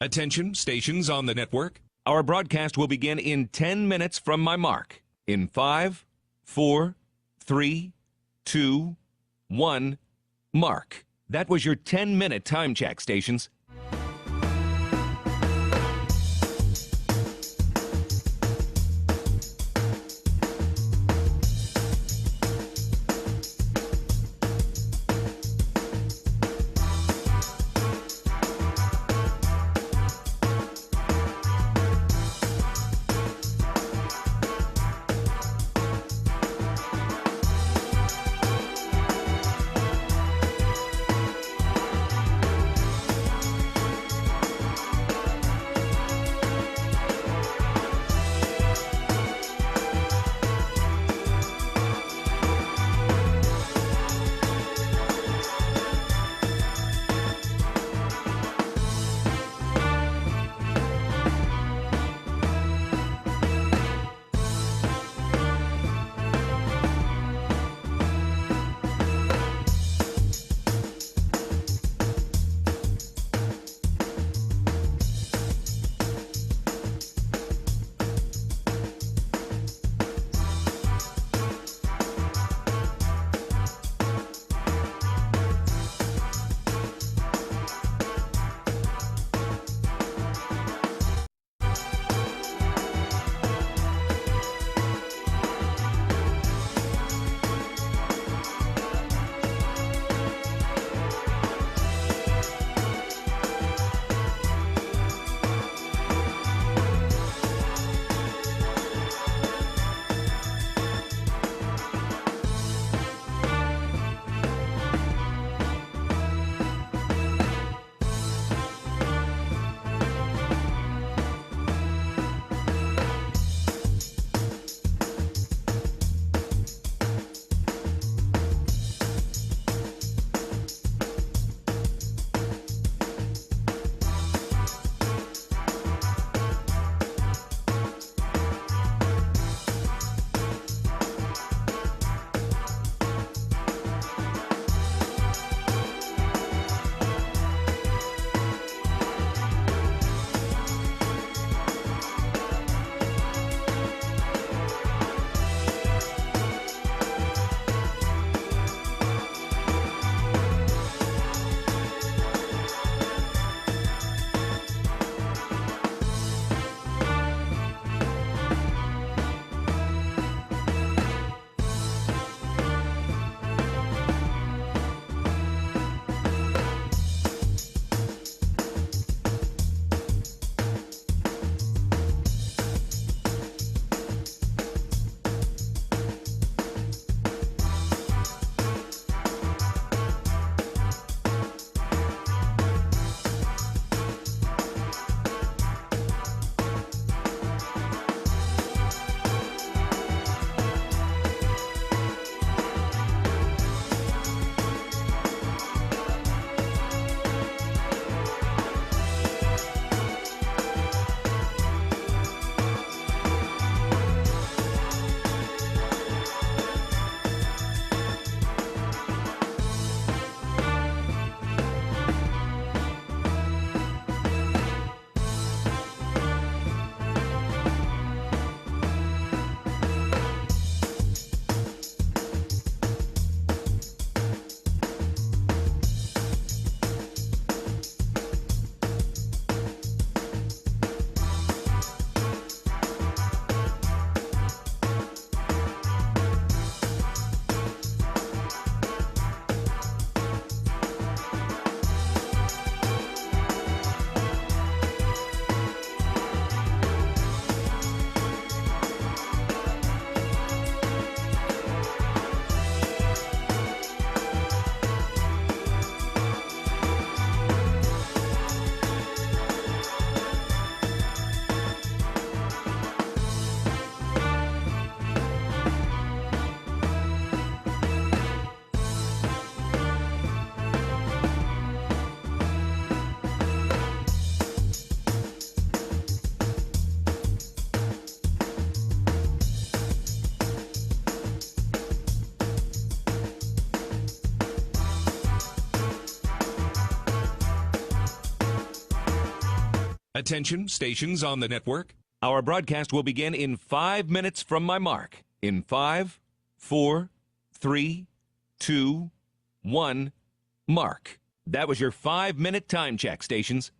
Attention, stations on the network. Our broadcast will begin in 10 minutes from my mark. In 5, 4, 3, 2, 1, mark. That was your 10-minute time check, stations. Attention, stations on the network. Our broadcast will begin in 5 minutes from my mark. In 5, 4, 3, 2, 1, mark. That was your 5-minute time check, stations.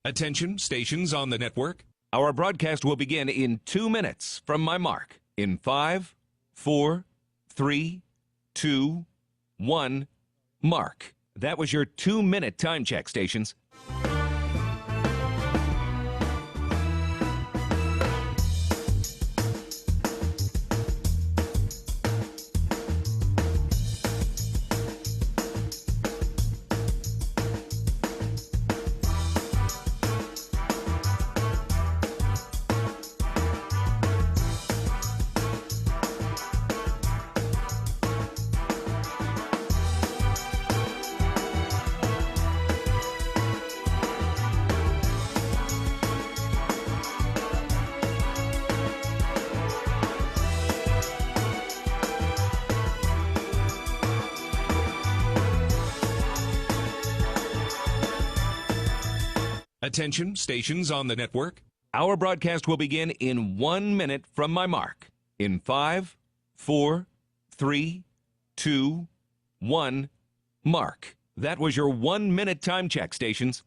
Attention, stations on the network. Our broadcast will begin in 2 minutes from my mark. In 5, 4, 3, 2, 1, mark. That was your 2-minute time check, stations. Attention, stations on the network. Our broadcast will begin in 1 minute from my mark. In 5, 4, 3, 2, 1, mark. That was your 1-minute time check, stations.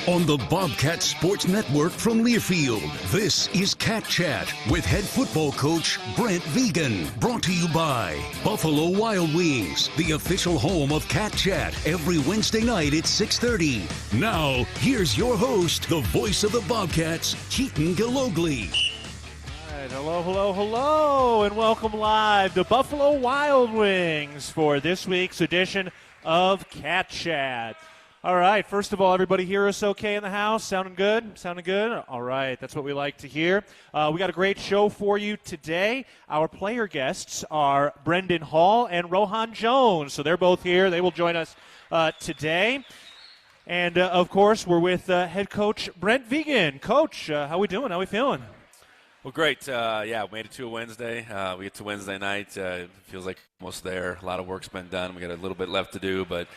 On the Bobcat Sports Network from Learfield, this is Cat Chat with head football coach Brent Vigen. Brought to you by Buffalo Wild Wings, the official home of Cat Chat, every Wednesday night at 6:30. Now, here's your host, the voice of the Bobcats, Keaton Gillogly. All right, hello, and welcome live to Buffalo Wild Wings for this week's edition of Cat Chat. All right, first of all, everybody hear us okay in the house? Sounding good? Sounding good? All right, that's what we like to hear. We got a great show for you today. Our player guests are Brenden Hall and Rohan Jones, so they're both here. They will join us today. And, of course, we're with head coach Brent Vigen. Coach, how we doing? How we feeling? Well, great. We made it to a Wednesday. We get to Wednesday night. It feels like almost there. A lot of work's been done. We got a little bit left to do, but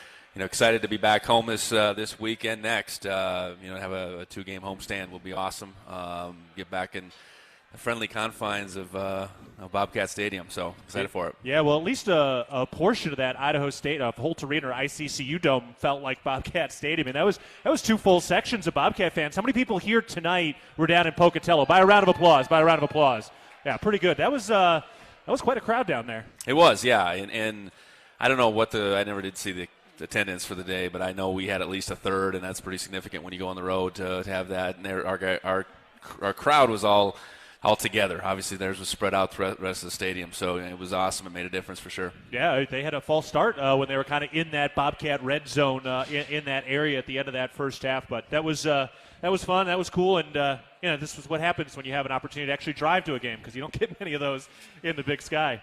excited to be back home this weekend next. Have a 2-game homestand will be awesome. Get back in the friendly confines of Bobcat Stadium, so excited for it. Yeah, well, at least a portion of that Idaho State, Holt Arena or ICCU Dome felt like Bobcat Stadium, and that was 2 full sections of Bobcat fans. How many people here tonight were down in Pocatello? By a round of applause. Yeah, pretty good. That was quite a crowd down there. It was, yeah, and I don't know I never did see the attendance for the day, but I know we had at least a third, and that's pretty significant when you go on the road to have that. And our crowd was all together. Obviously, theirs was spread out throughout the rest of the stadium, so it was awesome. It made a difference for sure. Yeah, they had a false start when they were kind of in that Bobcat red zone in that area at the end of that first half. But that was fun. That was cool, and this was what happens when you have an opportunity to actually drive to a game, because you don't get many of those in the Big Sky.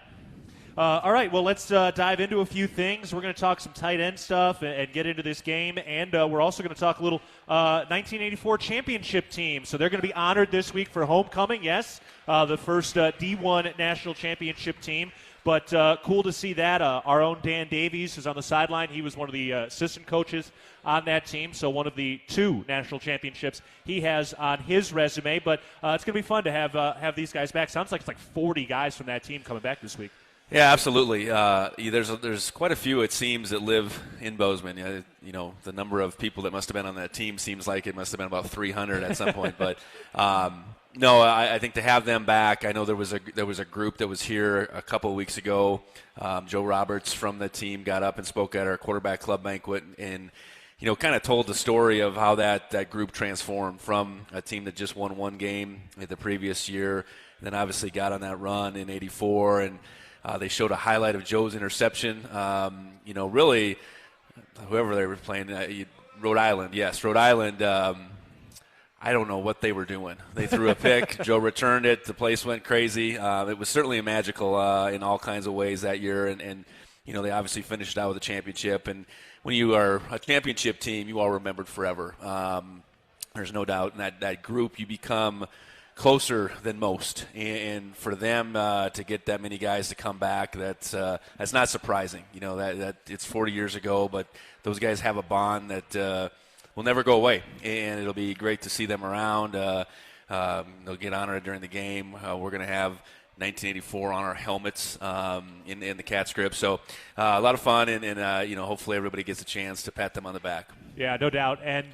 All right, well, let's dive into a few things. We're going to talk some tight end stuff and get into this game, and we're also going to talk a little 1984 championship team. So they're going to be honored this week for homecoming, yes, the first D1 national championship team. But cool to see that. Our own Dan Davies is on the sideline. He was one of the assistant coaches on that team, so one of the 2 national championships he has on his resume. But it's going to be fun to have these guys back. Sounds like it's like 40 guys from that team coming back this week. Yeah, absolutely. There's quite a few, it seems, that live in Bozeman. The number of people that must have been on that team seems like it must have been about 300 at some point. But no, I think to have them back, I know there was a group that was here a couple of weeks ago. Joe Roberts from the team got up and spoke at our quarterback club banquet and kind of told the story of how that group transformed from a team that just won 1 game the previous year, and then obviously got on that run in '84 and. They showed a highlight of Joe's interception. Really, whoever they were playing, Rhode Island. Yes, Rhode Island. I don't know what they were doing. They threw a pick. Joe returned it. The place went crazy. It was certainly magical in all kinds of ways that year. And they obviously finished out with a championship. And when you are a championship team, you are remembered forever. There's no doubt. In that group, you become – closer than most, and for them to get that many guys to come back, that's not surprising. That it's 40 years ago, but those guys have a bond that will never go away, and it'll be great to see them around. They'll get honored during the game. We're going to have 1984 on our helmets in the cat script, so a lot of fun, and hopefully everybody gets a chance to pat them on the back. Yeah, no doubt. And,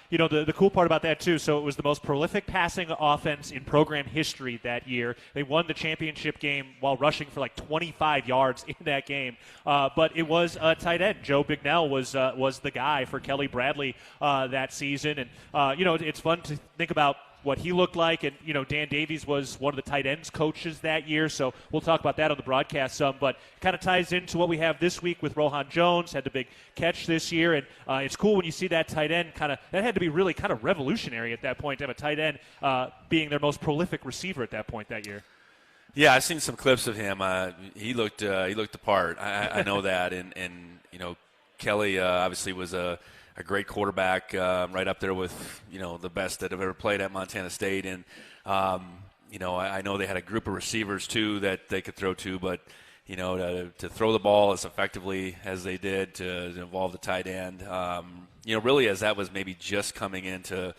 the cool part about that, too, so it was the most prolific passing offense in program history that year. They won the championship game while rushing for like 25 yards in that game. But it was a tight end. Joe Bignell was the guy for Kelly Bradley that season. And, it's fun to think about what he looked like. And, Dan Davies was one of the tight ends coaches that year, so we'll talk about that on the broadcast some. But it kind of ties into what we have this week with Rohan Jones, had the big catch this year. And it's cool when you see that tight end that had to be really kind of revolutionary at that point to have a tight end being their most prolific receiver at that point that year. Yeah, I've seen some clips of him. He looked the part. I know that. And Kelly obviously was a great quarterback, right up there with the best that have ever played at Montana State, and I know they had a group of receivers too that they could throw to, but to throw the ball as effectively as they did, to involve the tight end, really as that was maybe just coming into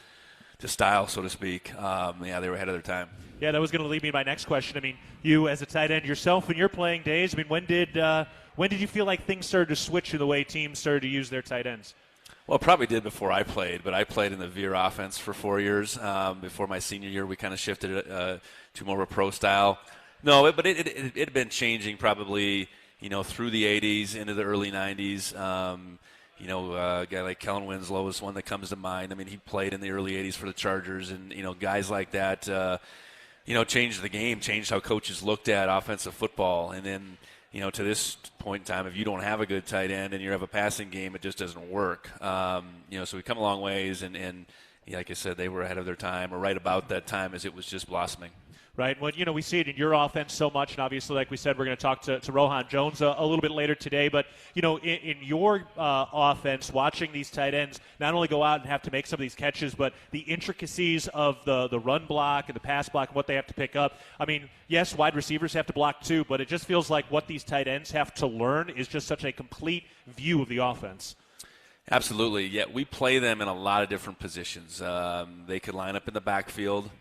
style, so to speak. They were ahead of their time. Yeah, that was going to lead me to my next question. I mean, you as a tight end yourself in your playing days, when did you feel like things started to switch in the way teams started to use their tight ends? Well, probably did before I played, but I played in the veer offense for 4 years. Before my senior year, we kind of shifted it to more of a pro style. No, but it had been changing probably, through the 80s into the early 90s. A guy like Kellen Winslow is one that comes to mind. I mean, he played in the early 80s for the Chargers, and, guys like that, changed the game, changed how coaches looked at offensive football. And then, to this point in time, if you don't have a good tight end and you have a passing game, it just doesn't work. So we've come a long ways, and like I said, they were ahead of their time, or right about that time as it was just blossoming. Right. Well, we see it in your offense so much, and obviously, like we said, we're going to talk to Rohan Jones a little bit later today. But, in your offense, watching these tight ends not only go out and have to make some of these catches, but the intricacies of the run block and the pass block and what they have to pick up. I mean, yes, wide receivers have to block too, but it just feels like what these tight ends have to learn is just such a complete view of the offense. Absolutely. Yeah, we play them in a lot of different positions. They could line up in the backfield.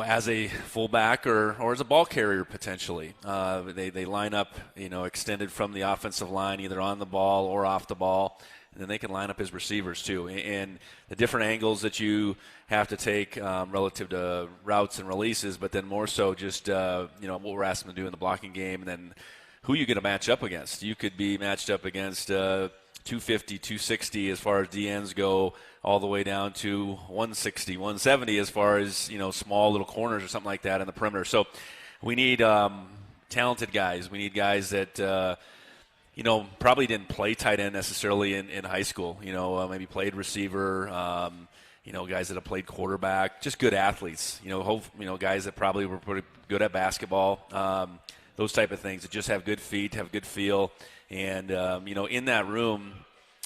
As a fullback or as a ball carrier potentially. They line up, extended from the offensive line, either on the ball or off the ball. And then they can line up as receivers too. And the different angles that you have to take relative to routes and releases, but then more so just, what we're asking them to do in the blocking game, and then who you going to match up against. You could be matched up against 250, 260 as far as DNs go, all the way down to 160, 170 as far as, small little corners or something like that in the perimeter. So we need talented guys. We need guys that, probably didn't play tight end necessarily in high school. Maybe played receiver, guys that have played quarterback, just good athletes. Guys that probably were pretty good at basketball, those type of things that just have good feet, have good feel. And, in that room,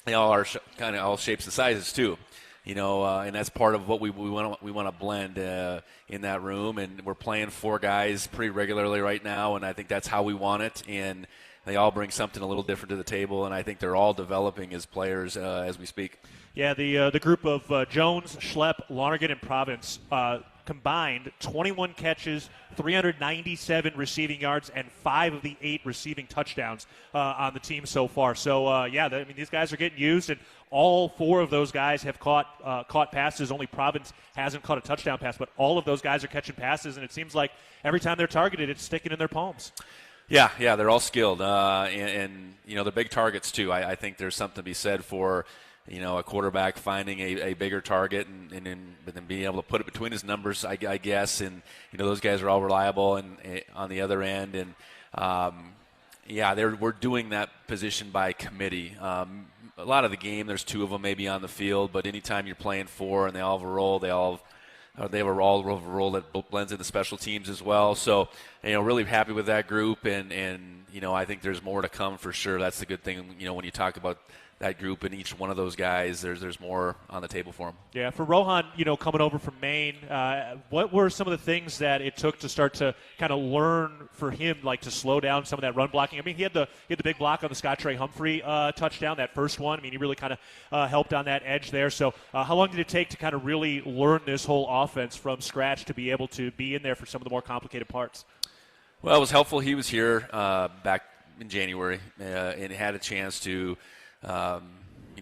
they all are kind of all shapes and sizes too, and that's part of what we want to blend in that room. And we're playing 4 guys pretty regularly right now, and I think that's how we want it. And they all bring something a little different to the table, and I think they're all developing as players as we speak. Yeah, the group of Jones, Schlepp, Lonergan, and Province combined 21 catches, 397 receiving yards, and 5 of the 8 receiving touchdowns on the team so far. So, these guys are getting used, and all 4 of those guys have caught passes. Only Province hasn't caught a touchdown pass, but all of those guys are catching passes, and it seems like every time they're targeted, it's sticking in their palms. Yeah, they're all skilled, and they're big targets too. I think there's something to be said for a quarterback finding a bigger target and then being able to put it between his numbers, I guess. And, those guys are all reliable and on the other end. And, we're doing that position by committee. A lot of the game, there's 2 of them maybe on the field, but anytime you're playing 4 and they all have a role, they have a role that blends into special teams as well. So, really happy with that group. And I think there's more to come for sure. That's the good thing, when you talk about that group and each one of those guys, there's more on the table for them. Yeah, for Rohan, coming over from Maine, what were some of the things that it took to start to kind of learn for him, like to slow down some of that run blocking? I mean, he had the big block on the Scott Trey Humphrey touchdown, that first one. I mean, he really kind of helped on that edge there. So how long did it take to kind of really learn this whole offense from scratch to be able to be in there for some of the more complicated parts? Well, it was helpful. He was here back in January and had a chance to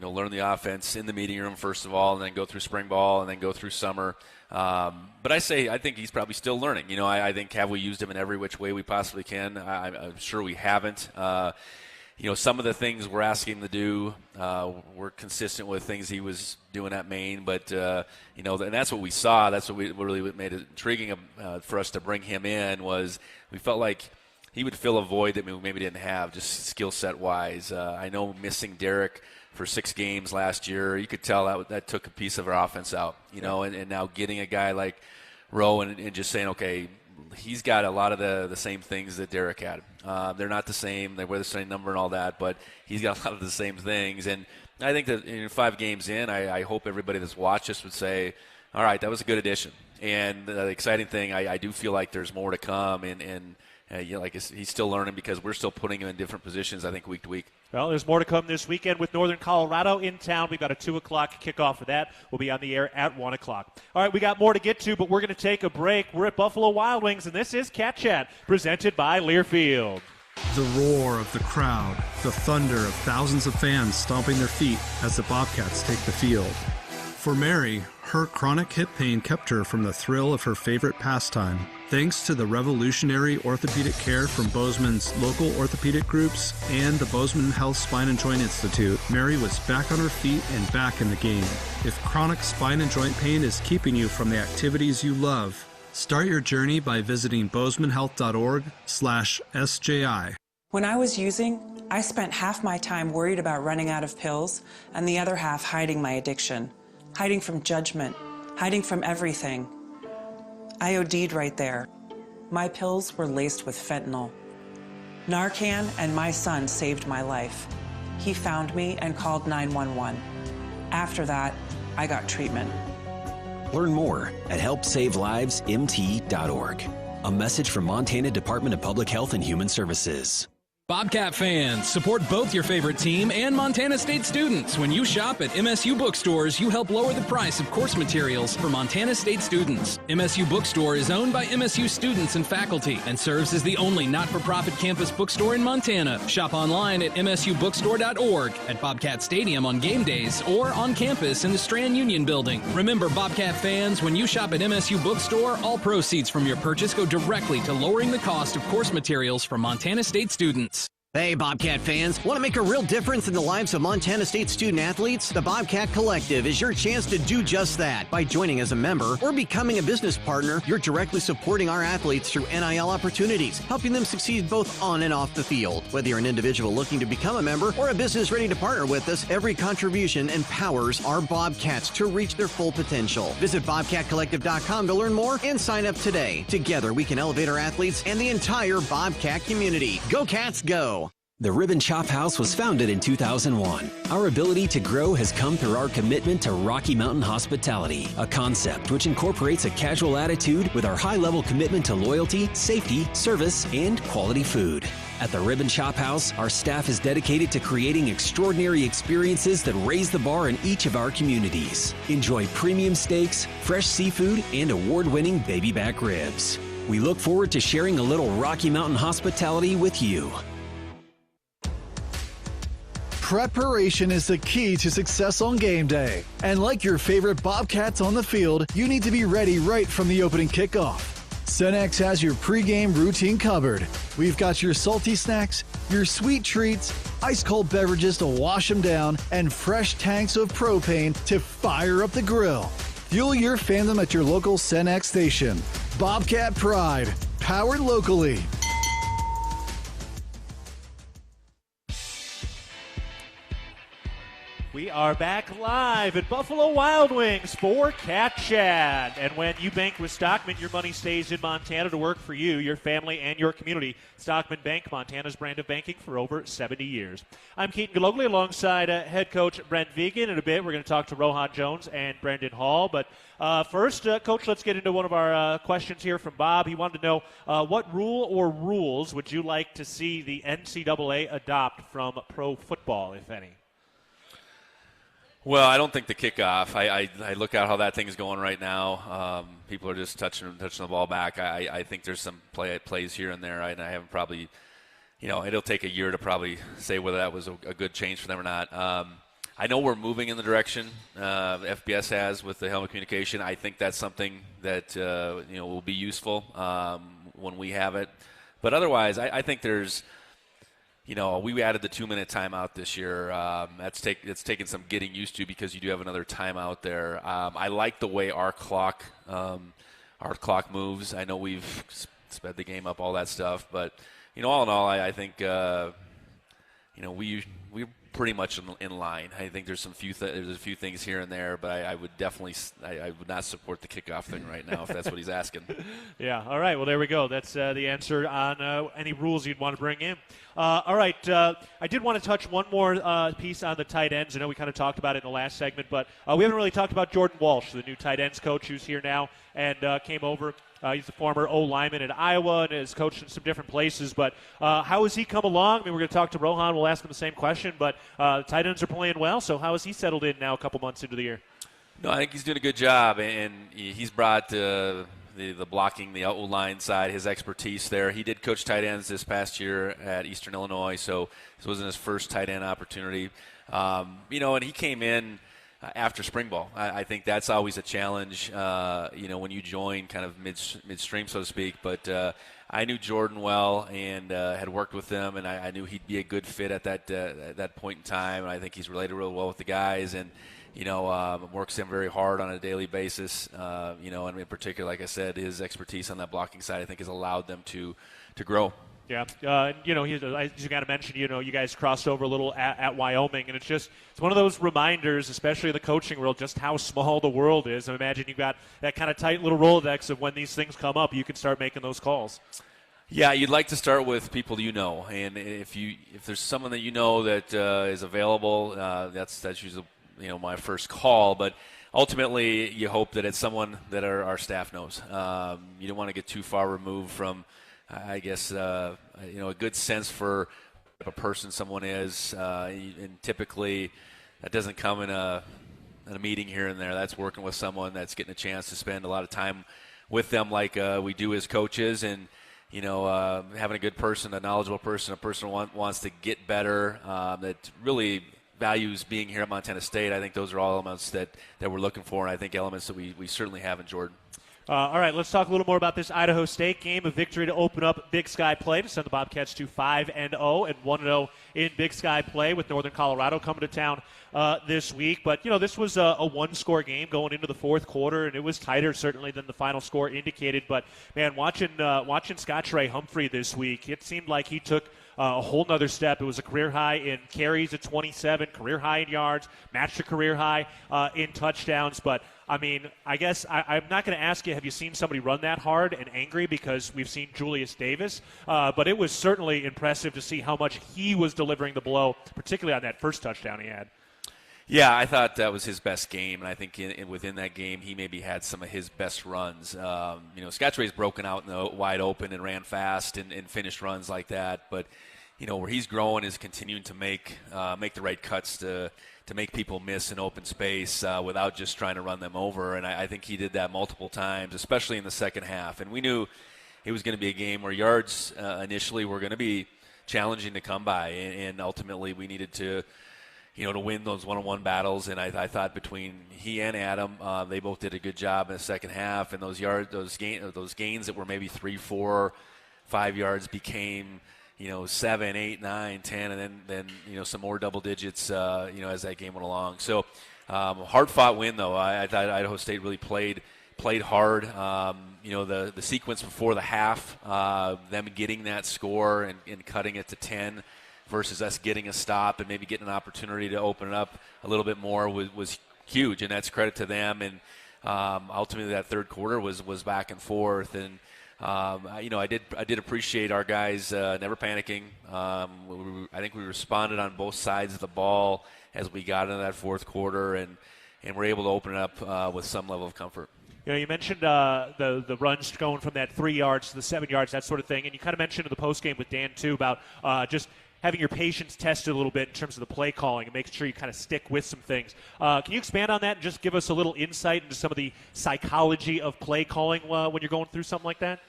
learn the offense in the meeting room first of all, and then go through spring ball, and then go through summer. But I think he's probably still learning. I think, have we used him in every which way we possibly can? I'm sure we haven't. Some of the things we're asking him to do were consistent with things he was doing at Maine. But, and that's what we saw. That's what really made it intriguing for us to bring him in, was we felt like he would fill a void that we maybe didn't have, just skill set wise. I know missing Derek for 6 games last year, you could tell that took a piece of our offense out. And now getting a guy like Rowe and just saying, okay, he's got a lot of the same things that Derek had. They're not the same; they wear the same number and all that, but he's got a lot of the same things. And I think that 5 games in, I hope everybody that's watched us would say, all right, that was a good addition. And the exciting thing, I do feel like there's more to come, and he's still learning because we're still putting him in different positions, I think, week to week. Well, there's more to come this weekend with Northern Colorado in town. We've got a 2 o'clock kickoff for that. We'll be on the air at 1 o'clock. All right, we got more to get to, but we're going to take a break. We're at Buffalo Wild Wings, and this is Cat Chat, presented by Learfield. The roar of the crowd, the thunder of thousands of fans stomping their feet as the Bobcats take the field. For Mary, her chronic hip pain kept her from the thrill of her favorite pastime. Thanks to the revolutionary orthopedic care from Bozeman's local orthopedic groups and the Bozeman Health Spine and Joint Institute, Mary was back on her feet and back in the game. If chronic spine and joint pain is keeping you from the activities you love, start your journey by visiting bozemanhealth.org/SJI. When I was using, I spent half my time worried about running out of pills and the other half hiding my addiction, hiding from judgment, hiding from everything. I OD'd right there. My pills were laced with fentanyl. Narcan and my son saved my life. He found me and called 911. After that, I got treatment. Learn more at helpsavelivemt.org. A message from Montana Department of Public Health and Human Services. Bobcat fans, support both your favorite team and Montana State students. When you shop at MSU bookstores, you help lower the price of course materials for Montana State students. MSU Bookstore is owned by MSU students and faculty and serves as the only not-for-profit campus bookstore in Montana. Shop online at msubookstore.org, at Bobcat Stadium on game days, or on campus in the Strand Union building. Remember, Bobcat fans, when you shop at MSU Bookstore, all proceeds from your purchase go directly to lowering the cost of course materials for Montana State students. Hey, Bobcat fans. Want to make a real difference in the lives of Montana State student-athletes? The Bobcat Collective is your chance to do just that. By joining as a member or becoming a business partner, you're directly supporting our athletes through NIL opportunities, helping them succeed both on and off the field. Whether you're an individual looking to become a member or a business ready to partner with us, every contribution empowers our Bobcats to reach their full potential. Visit BobcatCollective.com to learn more and sign up today. Together, we can elevate our athletes and the entire Bobcat community. Go Cats, go! The Ribbon Chop House was founded in 2001. Our ability to grow has come through our commitment to Rocky Mountain hospitality, a concept which incorporates a casual attitude with our high-level commitment to loyalty, safety, service, and quality food. At the Ribbon Chop House, our staff is dedicated to creating extraordinary experiences that raise the bar in each of our communities. Enjoy premium steaks, fresh seafood, and award-winning baby back ribs. We look forward to sharing a little Rocky Mountain hospitality with you. Preparation is the key to success on game day. And like your favorite Bobcats on the field, you need to be ready right from the opening kickoff. Cenex has your pregame routine covered. We've got your salty snacks, your sweet treats, ice-cold beverages to wash them down, and fresh tanks of propane to fire up the grill. Fuel your fandom at your local Cenex station. Bobcat Pride, powered locally. We are back live at Buffalo Wild Wings for Cat Chat. And when you bank with Stockman, your money stays in Montana to work for you, your family, and your community. Stockman Bank, Montana's brand of banking for over 70 years. I'm Keaton Gillogly alongside head coach Brent Vigen. In a bit, we're going to talk to Rohan Jones and Brenden Hall. But first, Coach, let's get into one of our questions here from Bob. He wanted to know what rule or rules would you like to see the NCAA adopt from pro football, if any? Well, I don't think the kickoff. I look at how that thing's going right now. People are just touching the ball back. I think there's some plays here and there, and I haven't probably, it'll take a year to probably say whether that was a good change for them or not. I know we're moving in the direction FBS has with the helmet communication. I think that's something that will be useful when we have it. But otherwise, I think there's. We added the 2-minute timeout this year. It's taken some getting used to because you do have another timeout there. I like the way our clock moves. I know we've sped the game up, all that stuff, but all in all, I think we're pretty much in line. I think there's there's a few things here and there, but I would definitely I would not support the kickoff thing right now if that's what he's asking. Yeah. All right. Well, there we go. That's the answer on any rules you'd want to bring in. All right. I did want to touch one more piece on the tight ends. I know we kind of talked about it in the last segment, but we haven't really talked about Jordan Walsh, the new tight ends coach who's here now and came over. He's the former O-lineman at Iowa and has coached in some different places. But how has he come along? I mean, we're going to talk to Rohan. We'll ask him the same question. But the tight ends are playing well. So how has he settled in now a couple months into the year? No, I think he's doing a good job. And he's brought the blocking, the O-line side, his expertise there. He did coach tight ends this past year at Eastern Illinois, so this wasn't his first tight end opportunity. And he came in after spring ball. I think that's always a challenge, when you join kind of midstream, so to speak. But I knew Jordan well and had worked with him, and I knew he'd be a good fit at that point in time. And I think he's related really well with the guys, and works him very hard on a daily basis. And in particular, like I said, his expertise on that blocking side, I think, has allowed them to grow. Yeah, as you got to mention, you guys crossed over a little at Wyoming, and it's one of those reminders, especially in the coaching world, just how small the world is. I imagine you've got that kind of tight little Rolodex of when these things come up, you can start making those calls. Yeah, you'd like to start with people you know, and if there's someone that that is available, that's usually my first call. But ultimately, you hope that it's someone that our staff knows. You don't want to get too far removed from, I guess, a good sense for a person someone is, and typically that doesn't come in a meeting here and there. That's working with someone that's getting a chance to spend a lot of time with them, like we do as coaches, and having a good person, a knowledgeable person, a person who wants to get better, that really values being here at Montana State. I think those are all elements that we're looking for, and I think elements that we certainly have in Jordan. All right, let's talk a little more about this Idaho State game. A victory to open up Big Sky play to send the Bobcats to 5-0 and 1-0 in Big Sky play, with Northern Colorado coming to town this week. But, this was a one-score game going into the fourth quarter, and it was tighter certainly than the final score indicated. But, man, watching Scott Trey Humphrey this week, it seemed like he took a whole nother step. It was a career high in carries at 27, career high in yards, matched a career high in touchdowns. But, I guess I'm not going to ask you, have you seen somebody run that hard and angry, because we've seen Julius Davis. But it was certainly impressive to see how much he was delivering the blow, particularly on that first touchdown he had. Yeah, I thought that was his best game, and I think within that game he maybe had some of his best runs. Scott Trey's broken out in the wide open and ran fast and finished runs like that, but where he's growing is continuing to make the right cuts to make people miss in open space without just trying to run them over, and I think he did that multiple times, especially in the second half. And we knew it was going to be a game where yards initially were going to be challenging to come by, and ultimately we needed to win those one-on-one battles. And I thought between he and Adam, they both did a good job in the second half. And those gains that were maybe 3, 4, 5 yards became 7, 8, 9, 10, and then some more double digits as that game went along. So hard-fought win, though. I thought Idaho State really played hard. The sequence before the half, them getting that score and cutting it to 10 versus us getting a stop and maybe getting an opportunity to open it up a little bit more was huge, and that's credit to them. And ultimately that third quarter was back and forth, and I did appreciate our guys never panicking. I think we responded on both sides of the ball as we got into that fourth quarter, and were able to open it up with some level of comfort. You mentioned the runs going from that 3 yards to the 7 yards, that sort of thing, and you kind of mentioned in the postgame with Dan too about just having your patience tested a little bit in terms of the play calling and making sure you kind of stick with some things. Can you expand on that and just give us a little insight into some of the psychology of play calling when you're going through something like that?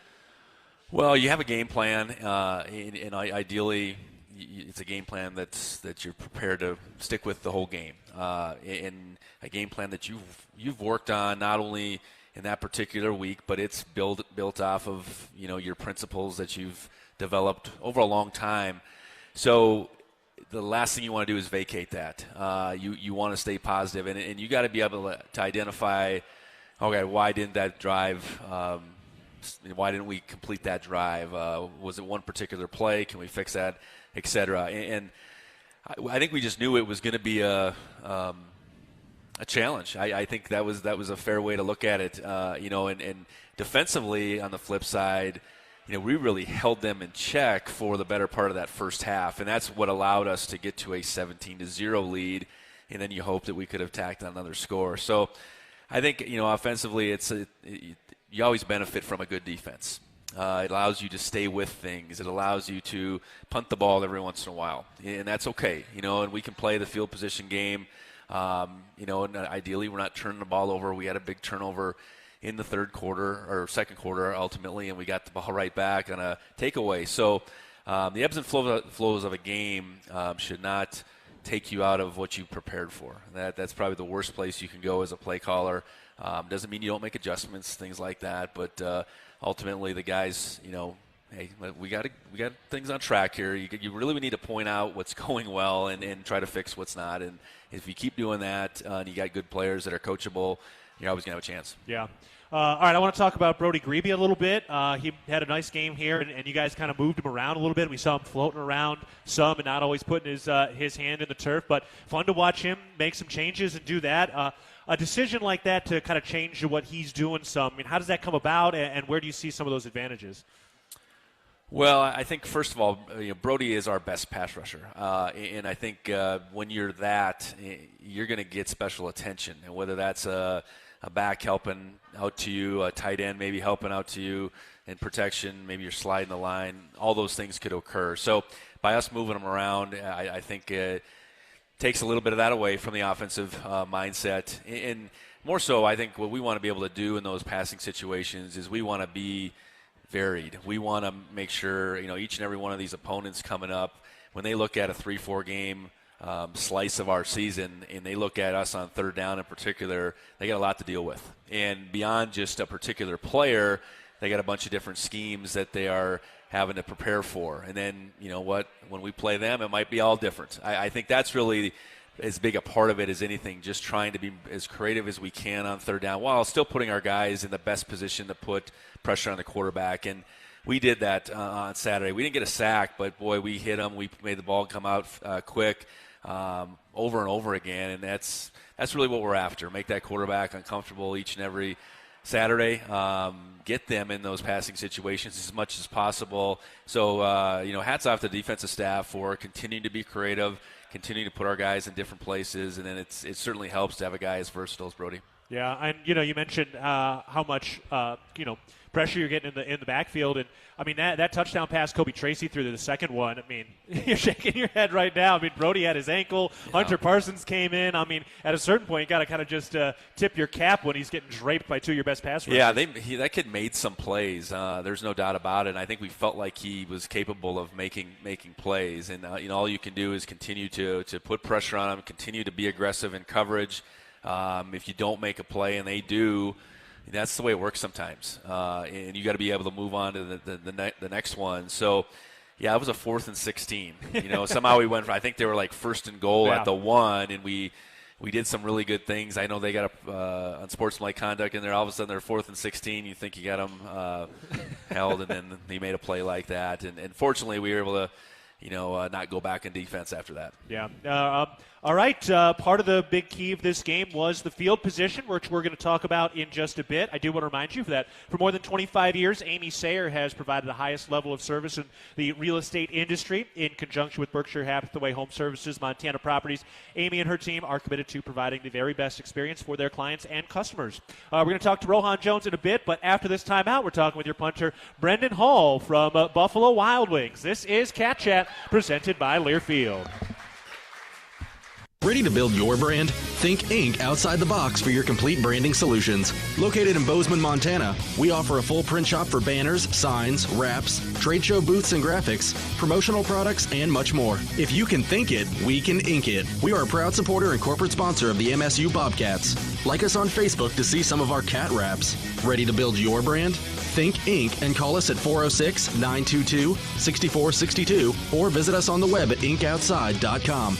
Well, you have a game plan, and ideally it's a game plan that you're prepared to stick with the whole game, and a game plan that you've worked on not only in that particular week, but it's built off of your principles that you've developed over a long time. So the last thing you want to do is vacate that. You want to stay positive, and you got to be able to identify, okay, why didn't that drive? Why didn't we complete that drive? Was it one particular play? Can we fix that, et cetera? And I think we just knew it was going to be a challenge. I think that was a fair way to look at it. And defensively on the flip side, we really held them in check for the better part of that first half, and that's what allowed us to get to a 17-0 lead, and then you hope that we could have tacked on another score. So I think, offensively, you always benefit from a good defense. It allows you to stay with things. It allows you to punt the ball every once in a while, and that's okay. And we can play the field position game. And ideally we're not turning the ball over. We had a big turnover in the third quarter or second quarter ultimately, and we got the ball right back on a takeaway. So the ebbs and flows of a game should not take you out of what you prepared for. That's probably the worst place you can go as a play caller. Doesn't mean you don't make adjustments, things like that, but ultimately the guys, hey, we got things on track here. You really need to point out what's going well and try to fix what's not. And if you keep doing that, and you got good players that are coachable, you're always going to have a chance. Yeah. All right, I want to talk about Brody Grebe a little bit. He had a nice game here, and you guys kind of moved him around a little bit. We saw him floating around some and not always putting his hand in the turf, but fun to watch him make some changes and do that. A decision like that to kind of change what he's doing some, I mean, how does that come about, and where do you see some of those advantages? Well, I think, first of all, Brody is our best pass rusher. And I think when you're that, you're going to get special attention. And whether that's a back helping out to you, a tight end maybe helping out to you in protection, maybe you're sliding the line, all those things could occur. So by us moving them around, I think it takes a little bit of that away from the offensive mindset. And more so, I think what we want to be able to do in those passing situations is we want to be varied. We want to make sure, each and every one of these opponents coming up, when they look at a 3-4 game slice of our season and they look at us on third down in particular, they got a lot to deal with. And beyond just a particular player, they got a bunch of different schemes that they are having to prepare for. And then, when we play them, it might be all different. I think that's really as big a part of it as anything, just trying to be as creative as we can on third down while still putting our guys in the best position to put pressure on the quarterback. And we did that on Saturday. We didn't get a sack, but, boy, we hit them. We made the ball come out quick over and over again, and that's really what we're after, make that quarterback uncomfortable each and every Saturday, get them in those passing situations as much as possible. So, hats off to the defensive staff for continuing to be creative, continuing to put our guys in different places, and then it certainly helps to have a guy as versatile as Brody. Yeah, and you mentioned how much pressure you're getting in the backfield, and I mean that touchdown pass Kobe Tracy threw to the second one. I mean, you're shaking your head right now. I mean, Brody had his ankle. Yeah. Hunter Parsons came in. I mean, at a certain point, you got to kind of just tip your cap when he's getting draped by two of your best pass rushers. Yeah, that kid made some plays. There's no doubt about it. And I think we felt like he was capable of making plays. And all you can do is continue to put pressure on him, continue to be aggressive in coverage. If you don't make a play and they do, that's the way it works sometimes. And you got to be able to move on to the next one. So, yeah, it was a 4th and 16. Somehow we went. I think they were like 1st and goal at the 1, and we did some really good things. I know they got unsportsmanlike conduct in there. All of a sudden they're 4th and 16. You think you got them held, and then he made a play like that. And fortunately, we were able to not go back in defense after that. Yeah. All right. Part of the big key of this game was the field position, which we're going to talk about in just a bit. I do want to remind you that for more than 25 years, Amy Sayer has provided the highest level of service in the real estate industry in conjunction with Berkshire Hathaway Home Services, Montana Properties. Amy and her team are committed to providing the very best experience for their clients and customers. We're going to talk to Rohan Jones in a bit, but after this timeout, we're talking with your punter, Brenden Hall from Buffalo Wild Wings. This is Cat Chat, presented by Learfield. Ready to build your brand? Think Inc. outside the box for your complete branding solutions. Located in Bozeman, Montana, we offer a full print shop for banners, signs, wraps, trade show booths and graphics, promotional products, and much more. If you can think it, we can ink it. We are a proud supporter and corporate sponsor of the MSU Bobcats. Like us on Facebook to see some of our cat wraps. Ready to build your brand? Think Inc. and call us at 406-922-6462 or visit us on the web at inkoutside.com.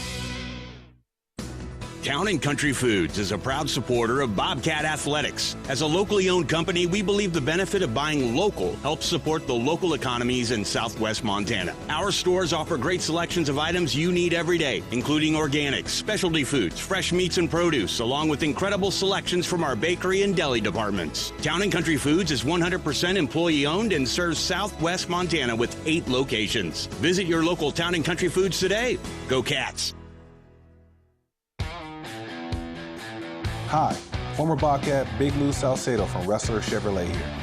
Town & Country Foods is a proud supporter of Bobcat Athletics. As a locally owned company, we believe the benefit of buying local helps support the local economies in southwest Montana. Our stores offer great selections of items you need every day, including organics, specialty foods, fresh meats and produce, along with incredible selections from our bakery and deli departments. Town & Country Foods is 100% employee-owned and serves southwest Montana with 8 locations. Visit your local Town & Country Foods today. Go Cats! Hi, former Bobcat Big Lou Salcedo from Wrestler Chevrolet here.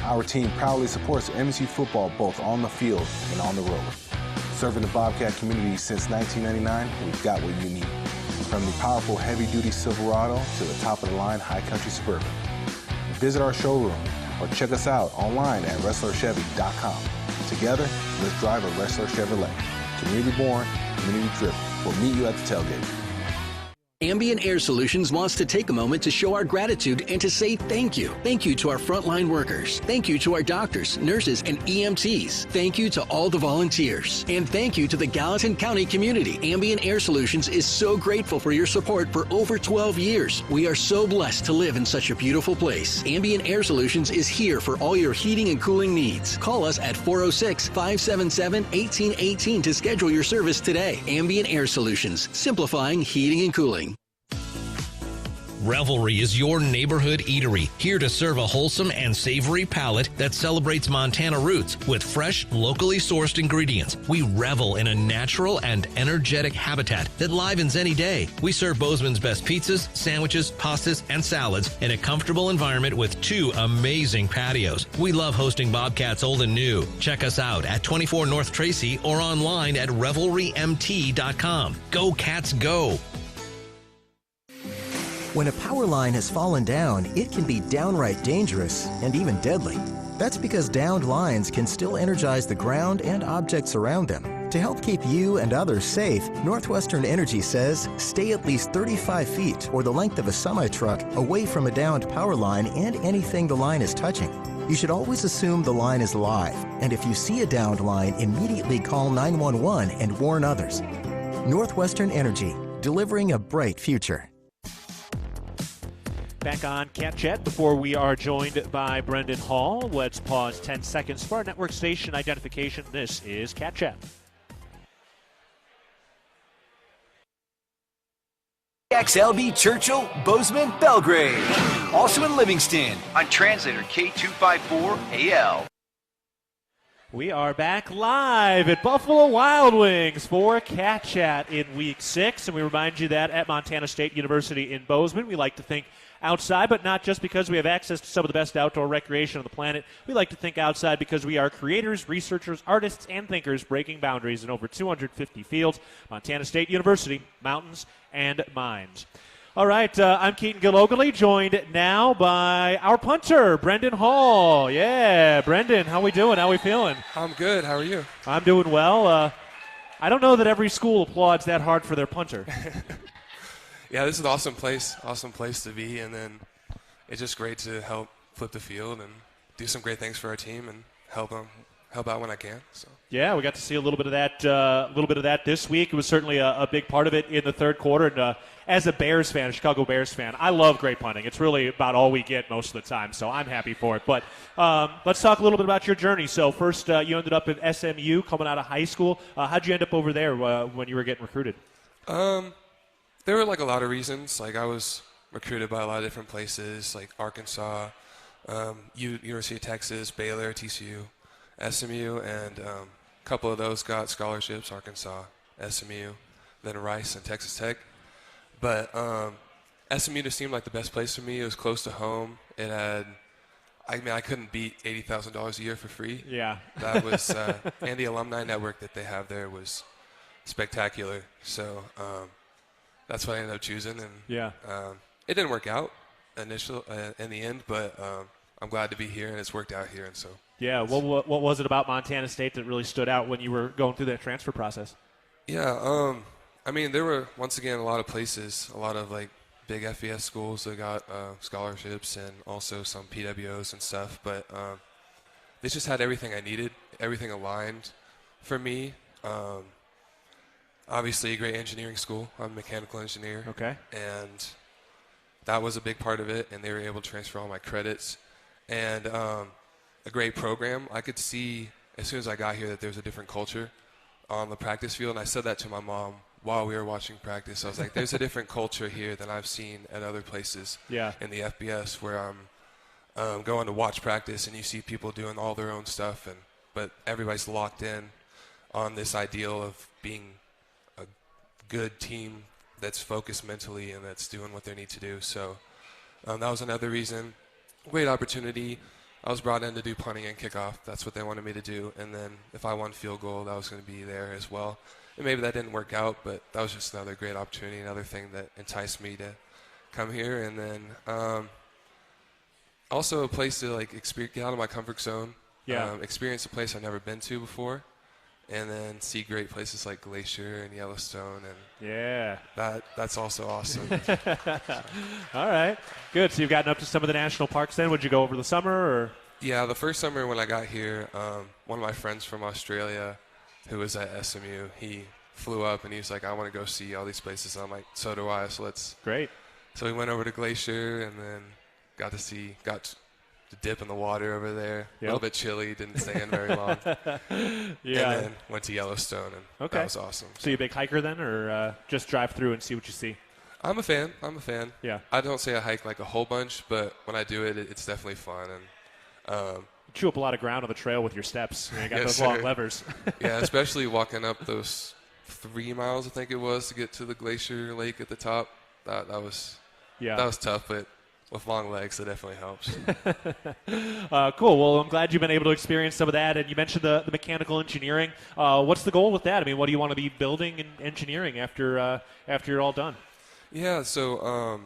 Our team proudly supports MSU football both on the field and on the road. Serving the Bobcat community since 1999, we've got what you need. From the powerful heavy-duty Silverado to the top-of-the-line high country Suburban. visit our showroom or check us out online at WrestlerChevy.com. Together, let's drive a Wrestler Chevrolet. Community born, community driven. We'll meet you at the tailgate. Ambient Air Solutions wants to take a moment to show our gratitude and to say thank you. Thank you to our frontline workers. Thank you to our doctors, nurses, and EMTs. Thank you to all the volunteers. And thank you to the Gallatin County community. Ambient Air Solutions is so grateful for your support for over 12 years. We are so blessed to live in such a beautiful place. Ambient Air Solutions is here for all your heating and cooling needs. Call us at 406-577-1818 to schedule your service today. Ambient Air Solutions, simplifying heating and cooling. Revelry is your neighborhood eatery, here to serve a wholesome and savory palate that celebrates Montana roots with fresh, locally sourced ingredients. We revel in a natural and energetic habitat that livens any day. We serve Bozeman's best pizzas, sandwiches, pastas, and salads in a comfortable environment with 2 amazing patios. We love hosting Bobcats old and new. Check us out at 24 North Tracy or online at revelrymt.com. Go Cats, go! When a power line has fallen down, it can be downright dangerous and even deadly. That's because downed lines can still energize the ground and objects around them. To help keep you and others safe, Northwestern Energy says stay at least 35 feet or the length of a semi-truck away from a downed power line and anything the line is touching. You should always assume the line is live, and if you see a downed line, immediately call 911 and warn others. Northwestern Energy, delivering a bright future. Back on Cat Chat before we are joined by Brenden Hall. Let's pause 10 seconds for our network station identification. This is Cat Chat. XLB Churchill, Bozeman, Belgrade. Also in Livingston on translator K254AL. We are back live at Buffalo Wild Wings for Cat Chat in Week 6. And we remind you that at Montana State University in Bozeman, we like to think outside, but not just because we have access to some of the best outdoor recreation on the planet. We like to think outside because we are creators, researchers, artists, and thinkers breaking boundaries in over 250 fields. Montana State University, mountains and mines. All right, I'm Keaton Gillogly, joined now by our punter, Brenden Hall. Yeah, Brenden, how we doing? How we feeling? I'm good. How are you? I'm doing well. I don't know that every school applauds that hard for their punter. Yeah, this is an awesome place to be, and then it's just great to help flip the field and do some great things for our team and help out when I can. So. Yeah, we got to see a little bit of that this week. It was certainly a big part of it in the third quarter. And as a Bears fan, a Chicago Bears fan, I love great punting. It's really about all we get most of the time, so I'm happy for it. But let's talk a little bit about your journey. So first, you ended up at SMU coming out of high school. How'd you end up over there when you were getting recruited? There were a lot of reasons. I was recruited by a lot of different places, like Arkansas, University of Texas, Baylor, TCU, SMU, and a couple of those got scholarships, Arkansas, SMU, then Rice and Texas Tech. But SMU just seemed like the best place for me. It was close to home. It had, I couldn't beat $80,000 a year for free. Yeah. That was, and the alumni network that they have there was spectacular. So that's what I ended up choosing. And yeah. It didn't work out in the end, but I'm glad to be here, and it's worked out here. And so. Yeah, what was it about Montana State that really stood out when you were going through that transfer process? Yeah, there were, once again, a lot of places, a lot of big FBS schools that got scholarships and also some PWOs and stuff, but they just had everything I needed, everything aligned for me. Obviously, a great engineering school. I'm a mechanical engineer. Okay. And that was a big part of it, and they were able to transfer all my credits. And a great program. I could see as soon as I got here that there was a different culture on the practice field, and I said that to my mom while we were watching practice. I was like, there's a different culture here than I've seen at other places in the FBS where I'm going to watch practice and you see people doing all their own stuff, but everybody's locked in on this ideal of being a good team that's focused mentally and that's doing what they need to do. So that was another reason. Great opportunity. I was brought in to do punting and kickoff. That's what they wanted me to do. And then if I won field goal, that was going to be there as well. And maybe that didn't work out, but that was just another great opportunity, another thing that enticed me to come here. And then Also a place to get out of my comfort zone. Yeah. Experience a place I've never been to before, and then see great places like Glacier and Yellowstone, and that's also awesome. All right, good. So you've gotten up to some of the national parks then. Would you go over the summer or? Yeah, the first summer when I got here, one of my friends from Australia who was at SMU, he flew up and he was like, I want to go see all these places. I'm like, so do I, so let's. Great. So we went over to Glacier and then got to dip in the water over there. A little bit chilly, didn't stay in very long. And then went to Yellowstone, and that was awesome. So you a big hiker then, or just drive through and see what you see? I'm a fan. Yeah. I don't say I hike like a whole bunch, but when I do it, it's definitely fun. And you chew up a lot of ground on the trail with your steps. You got those long levers. Yeah, especially walking up those 3 miles, I think it was, to get to the Glacier Lake at the top. That was tough, but with long legs, that definitely helps. Cool. Well, I'm glad you've been able to experience some of that. And you mentioned the mechanical engineering. What's the goal with that? I mean, what do you want to be building and engineering after you're all done? Yeah, so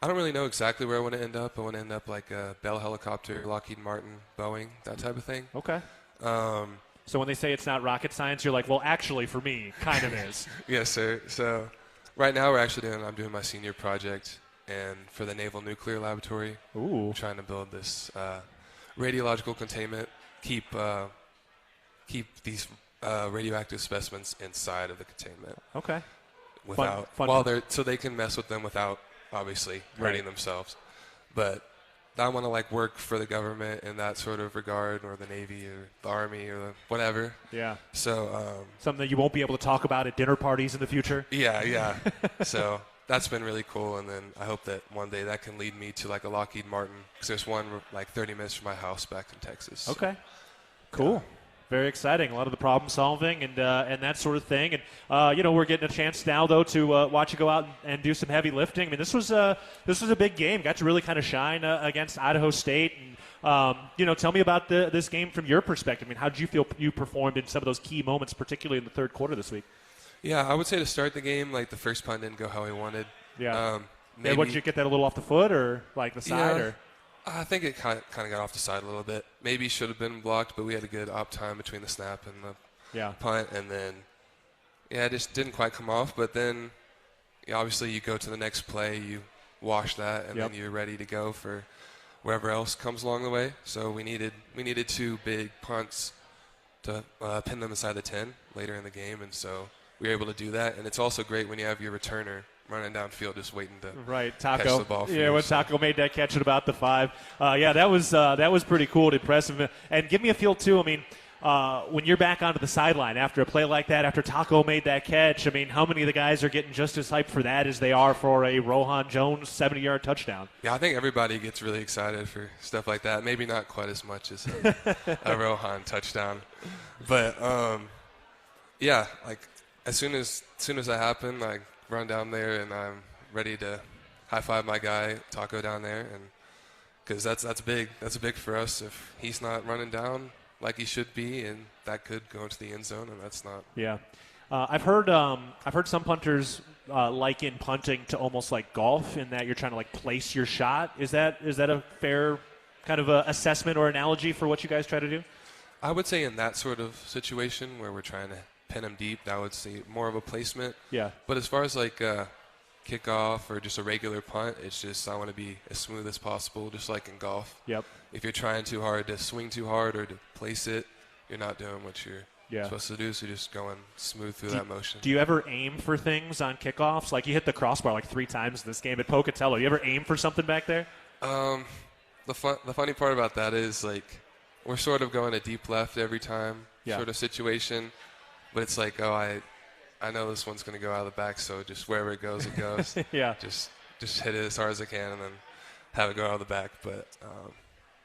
I don't really know exactly where I want to end up. I want to end up like a Bell Helicopter, Lockheed Martin, Boeing, that type of thing. Okay. So when they say it's not rocket science, you're like, well, actually, for me, kind of is. Yes, sir. So right now I'm doing my senior project. And for the Naval Nuclear Laboratory, I'm trying to build this radiological containment, keep these radioactive specimens inside of the containment. Okay. So they can mess with them without obviously hurting themselves. But I want to work for the government in that sort of regard, or the Navy, or the Army, or whatever. Yeah. So something that you won't be able to talk about at dinner parties in the future. Yeah. So. That's been really cool, and then I hope that one day that can lead me to a Lockheed Martin, because there's one 30 minutes from my house back in Texas. Okay, cool. Yeah. Very exciting. A lot of the problem solving and that sort of thing. And we're getting a chance now though to watch you go out and do some heavy lifting. I mean, this was a big game. Got to really kind of shine against Idaho State. And tell me about this game from your perspective. I mean, how did you feel you performed in some of those key moments, particularly in the third quarter this week? Yeah, I would say to start the game, the first punt didn't go how we wanted. Yeah. Did you get that a little off the foot or the side? Yeah, or? I think it kind of got off the side a little bit. Maybe should have been blocked, but we had a good op time between the snap and the punt. And then, it just didn't quite come off. But then, obviously, you go to the next play, you wash that, and then you're ready to go for wherever else comes along the way. So we needed 2 big punts to pin them inside the 10 later in the game, and so we were able to do that. And it's also great when you have your returner running downfield just waiting to Taco. catch the ball for you. When Taco made that catch at about the 5. That was pretty cool and impressive. And give me a feel, too. I mean, when you're back onto the sideline after a play like that, after Taco made that catch, I mean, how many of the guys are getting just as hyped for that as they are for a Rohan Jones 70-yard touchdown? Yeah, I think everybody gets really excited for stuff like that. Maybe not quite as much as a Rohan touchdown. But, as soon as that happened, I run down there and I'm ready to high five my guy Taco down there, and because that's big. That's big for us. If he's not running down like he should be, and that could go into the end zone, and that's not. Yeah, I've heard some punters liken punting to almost like golf, in that you're trying to place your shot. Is that a fair kind of a assessment or analogy for what you guys try to do? I would say in that sort of situation where we're trying to pin them deep, that would say more of a placement. Yeah. But as far as kickoff or just a regular punt, it's just I want to be as smooth as possible, just like in golf. Yep. If you're trying too hard to swing too hard or to place it, you're not doing what you're supposed to do, so you're just going smooth through that motion. Do you ever aim for things on kickoffs? You hit the crossbar 3 times this game at Pocatello. You ever aim for something back there? The funny part about that is we're sort of going a deep left every time sort of situation. But it's I know this one's going to go out of the back, so just wherever it goes, it goes. Yeah. Just hit it as hard as I can and then have it go out of the back. But,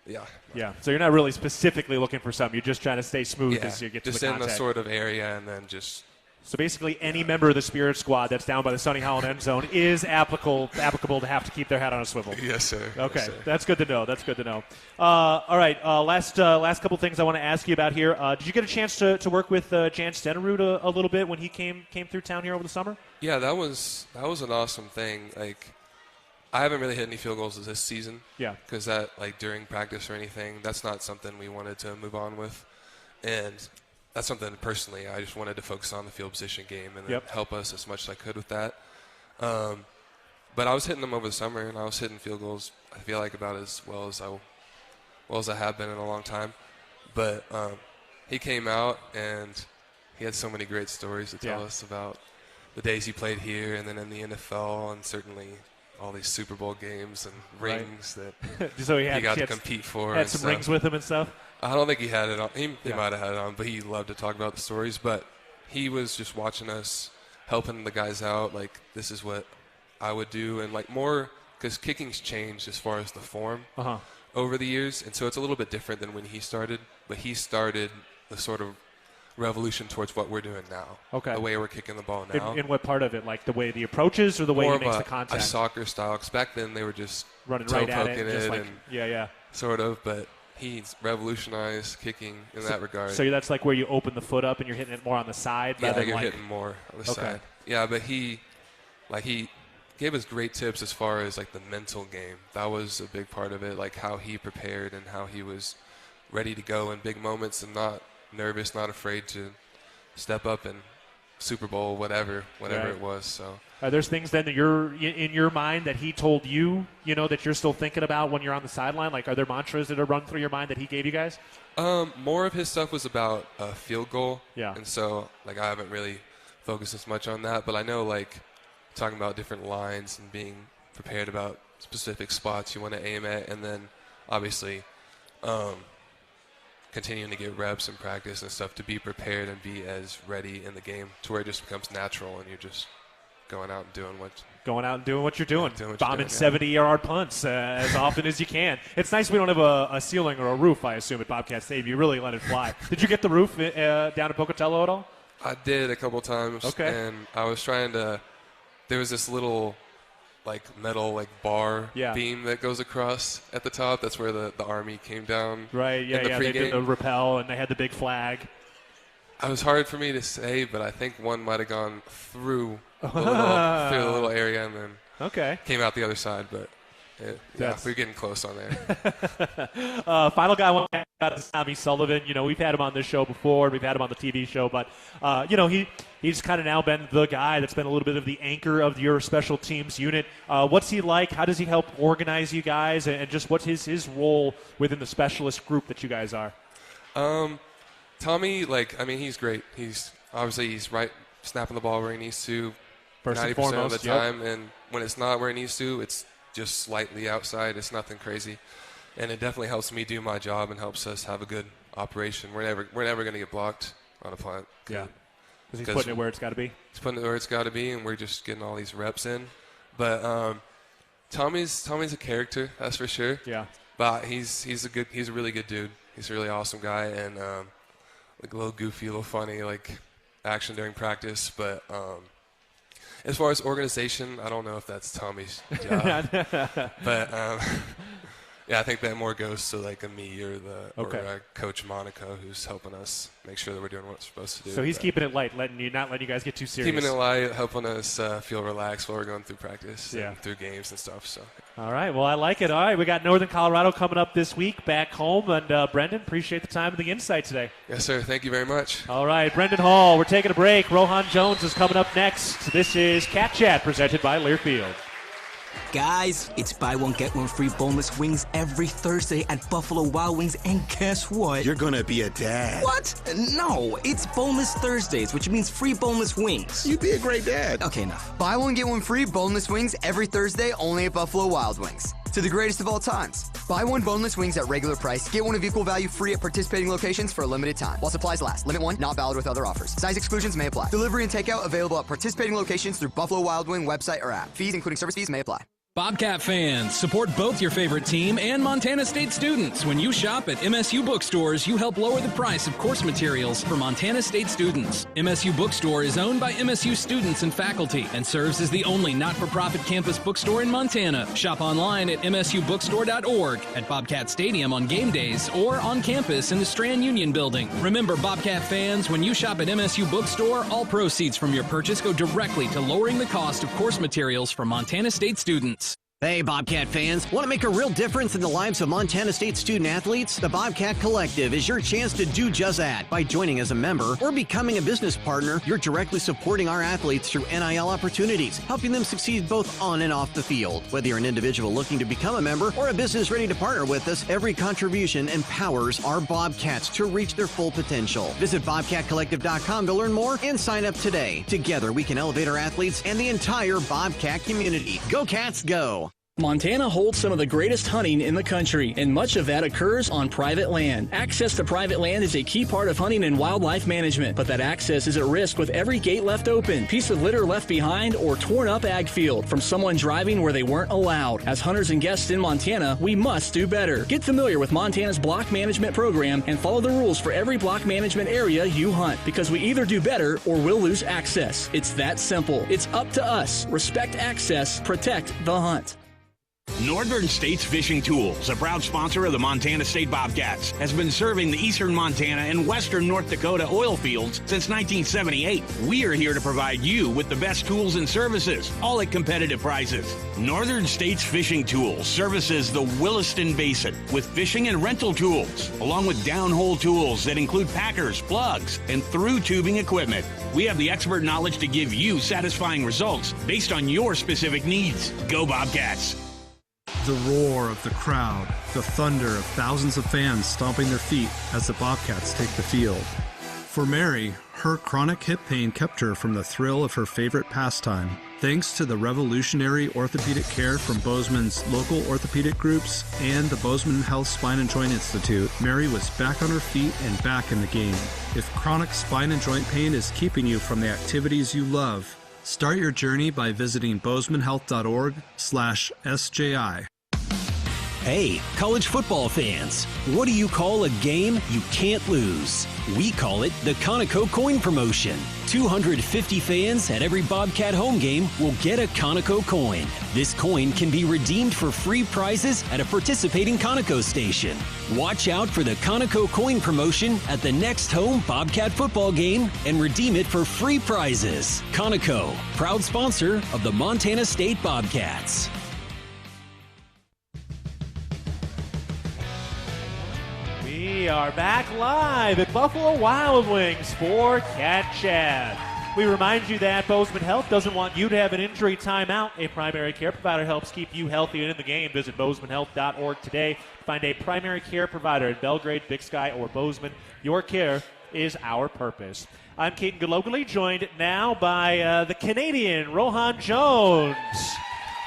Yeah. So you're not really specifically looking for something. You're just trying to stay smooth as you get to the contact. Just in the sort of area and then just. So basically any member of the Spirit Squad that's down by the Sonny Holland end zone is applicable to have to keep their head on a swivel. Yes, sir. Okay. Yes, sir. That's good to know. All right. Last couple things I want to ask you about here. Did you get a chance to work with Jan Stenerud a little bit when he came through town here over the summer? Yeah, that was an awesome thing. I haven't really hit any field goals this season. Yeah. Because that, like, during practice or anything, that's not something we wanted to move on with. And that's something, personally, I just wanted to focus on the field position game and then help us as much as I could with that. But I was hitting them over the summer, and I was hitting field goals, I feel like, about as well as I have been in a long time. But he came out, and he had so many great stories to tell us about the days he played here and then in the NFL, and certainly all these Super Bowl games and rings that so he got to compete for. Had some rings with him and stuff? I don't think he had it on. He might have had it on, but he loved to talk about the stories. But he was just watching us, helping the guys out. Like, this is what I would do. And, like, more because kicking's changed as far as the form over the years. And so it's a little bit different than when he started. But he started the sort of revolution towards what we're doing now. Okay. The way we're kicking the ball now. In what part of it? Like the way the approaches or the way he makes the contact? A soccer style. Because back then they were just running right at poking it. Just like, and sort of. But he's revolutionized kicking in that regard. So that's like where you open the foot up and you're hitting it more on the side? Yeah, rather you're than hitting more on the side. Yeah, but he gave us great tips as far as, like, the mental game. That was a big part of it, like how he prepared and how he was ready to go in big moments and not nervous, not afraid to step up and Super Bowl, whatever it was. So there's things then that you're in your mind that he told you, that you're still thinking about when you're on the sideline? Like, are there mantras that are run through your mind that he gave you guys? More of his stuff was about a field goal. Yeah. And so, like, I haven't really focused as much on that, but I know, like, talking about different lines and being prepared about specific spots you want to aim at, and then obviously continuing to get reps and practice and stuff to be prepared and be as ready in the game to where it just becomes natural and you're just going out and doing what you're doing. Bombing 70-yard punts as often as you can. It's nice we don't have a ceiling or a roof, I assume, at Bobcat Stadium. You really let it fly. Did you get the roof down at Pocatello at all? I did a couple times. Okay. And I was trying to – there was this little – like metal bar beam that goes across at the top. That's where the Army came down. Right, they did the rappel and they had the big flag. It was hard for me to say, but I think one might have gone through the little area and then came out the other side. But we're getting close on there. Final guy I want to ask about is Tommy Sullivan. We've had him on this show before. We've had him on the TV show. But, he's kind of now been the guy that's been a little bit of the anchor of your special teams unit. What's he like? How does he help organize you guys? And just what's his role within the specialist group that you guys are? Tommy, he's great. He's right snapping the ball where he needs to 90% of the time. And when it's not where he needs to, it's just slightly outside. It's nothing crazy. And it definitely helps me do my job and helps us have a good operation. We're never going to get blocked on a punt. Yeah. Because he's putting it where it's got to be. He's putting it where it's got to be, and we're just getting all these reps in. But Tommy's a character, that's for sure. Yeah. But he's a really good dude. He's a really awesome guy, and like a little goofy, a little funny, like action during practice. But as far as organization, I don't know if that's Tommy's job. But I think that more goes to like a me or Coach Monaco, who's helping us make sure that we're doing what we're supposed to do. So he's keeping it light, not letting you guys get too serious. Keeping it light, helping us feel relaxed while we're going through practice and through games and stuff. So. All right, well, I like it. All right, we got Northern Colorado coming up this week back home. And Brenden, appreciate the time and the insight today. Yes, sir. Thank you very much. All right, Brenden Hall, we're taking a break. Rohan Jones is coming up next. This is Cat Chat presented by Learfield. Guys, it's buy one, get one free boneless wings every Thursday at Buffalo Wild Wings, and guess what? You're gonna be a dad. What? No, it's Boneless Thursdays, which means free boneless wings. You'd be a great dad. Okay, enough. Buy one, get one free boneless wings every Thursday only at Buffalo Wild Wings. To the greatest of all times. Buy one boneless wings at regular price. Get one of equal value free at participating locations for a limited time. While supplies last. Limit one, not valid with other offers. Size exclusions may apply. Delivery and takeout available at participating locations through Buffalo Wild Wing website or app. Fees, including service fees, may apply. Bobcat fans, support both your favorite team and Montana State students. When you shop at MSU bookstores, you help lower the price of course materials for Montana State students. MSU Bookstore is owned by MSU students and faculty and serves as the only not-for-profit campus bookstore in Montana. Shop online at msubookstore.org, at Bobcat Stadium on game days, or on campus in the Strand Union Building. Remember, Bobcat fans, when you shop at MSU Bookstore, all proceeds from your purchase go directly to lowering the cost of course materials for Montana State students. Hey, Bobcat fans. Want to make a real difference in the lives of Montana State student-athletes? The Bobcat Collective is your chance to do just that. By joining as a member or becoming a business partner, you're directly supporting our athletes through NIL opportunities, helping them succeed both on and off the field. Whether you're an individual looking to become a member or a business ready to partner with us, every contribution empowers our Bobcats to reach their full potential. Visit BobcatCollective.com to learn more and sign up today. Together, we can elevate our athletes and the entire Bobcat community. Go Cats, go! Montana holds some of the greatest hunting in the country, and much of that occurs on private land. Access to private land is a key part of hunting and wildlife management, but that access is at risk with every gate left open, piece of litter left behind, or torn up ag field from someone driving where they weren't allowed. As hunters and guests in Montana, we must do better. Get familiar with Montana's block management program and follow the rules for every block management area you hunt, because we either do better or we'll lose access. It's that simple. It's up to us. Respect access, protect the hunt. Northern States Fishing Tools, a proud sponsor of the Montana State Bobcats, has been serving the eastern Montana and western North Dakota oil fields since 1978. We are here to provide you with the best tools and services, all at competitive prices. Northern States Fishing Tools services the Williston Basin with fishing and rental tools, along with downhole tools that include packers, plugs, and through tubing equipment. We have the expert knowledge to give you satisfying results based on your specific needs. Go Bobcats! The roar of the crowd, the thunder of thousands of fans stomping their feet as the Bobcats take the field. For Mary, her chronic hip pain kept her from the thrill of her favorite pastime. Thanks to the revolutionary orthopedic care from Bozeman's local orthopedic groups and the Bozeman Health Spine and Joint Institute, Mary was back on her feet and back in the game. If chronic spine and joint pain is keeping you from the activities you love, start your journey by visiting bozemanhealth.org/SJI. Hey, college football fans, what do you call a game you can't lose? We call it the Conoco Coin Promotion. 250 fans at every Bobcat home game will get a Conoco coin. This coin can be redeemed for free prizes at a participating Conoco station. Watch out for the Conoco Coin Promotion at the next home Bobcat football game and redeem it for free prizes. Conoco, proud sponsor of the Montana State Bobcats. We are back live at Buffalo Wild Wings for Cat Chat. We remind you that Bozeman Health doesn't want you to have an injury timeout. A primary care provider helps keep you healthy and in the game. Visit bozemanhealth.org today to find a primary care provider in Belgrade, Big Sky, or Bozeman. Your care is our purpose. I'm Keaton Gillogly, joined now by the Canadian Rohan Jones.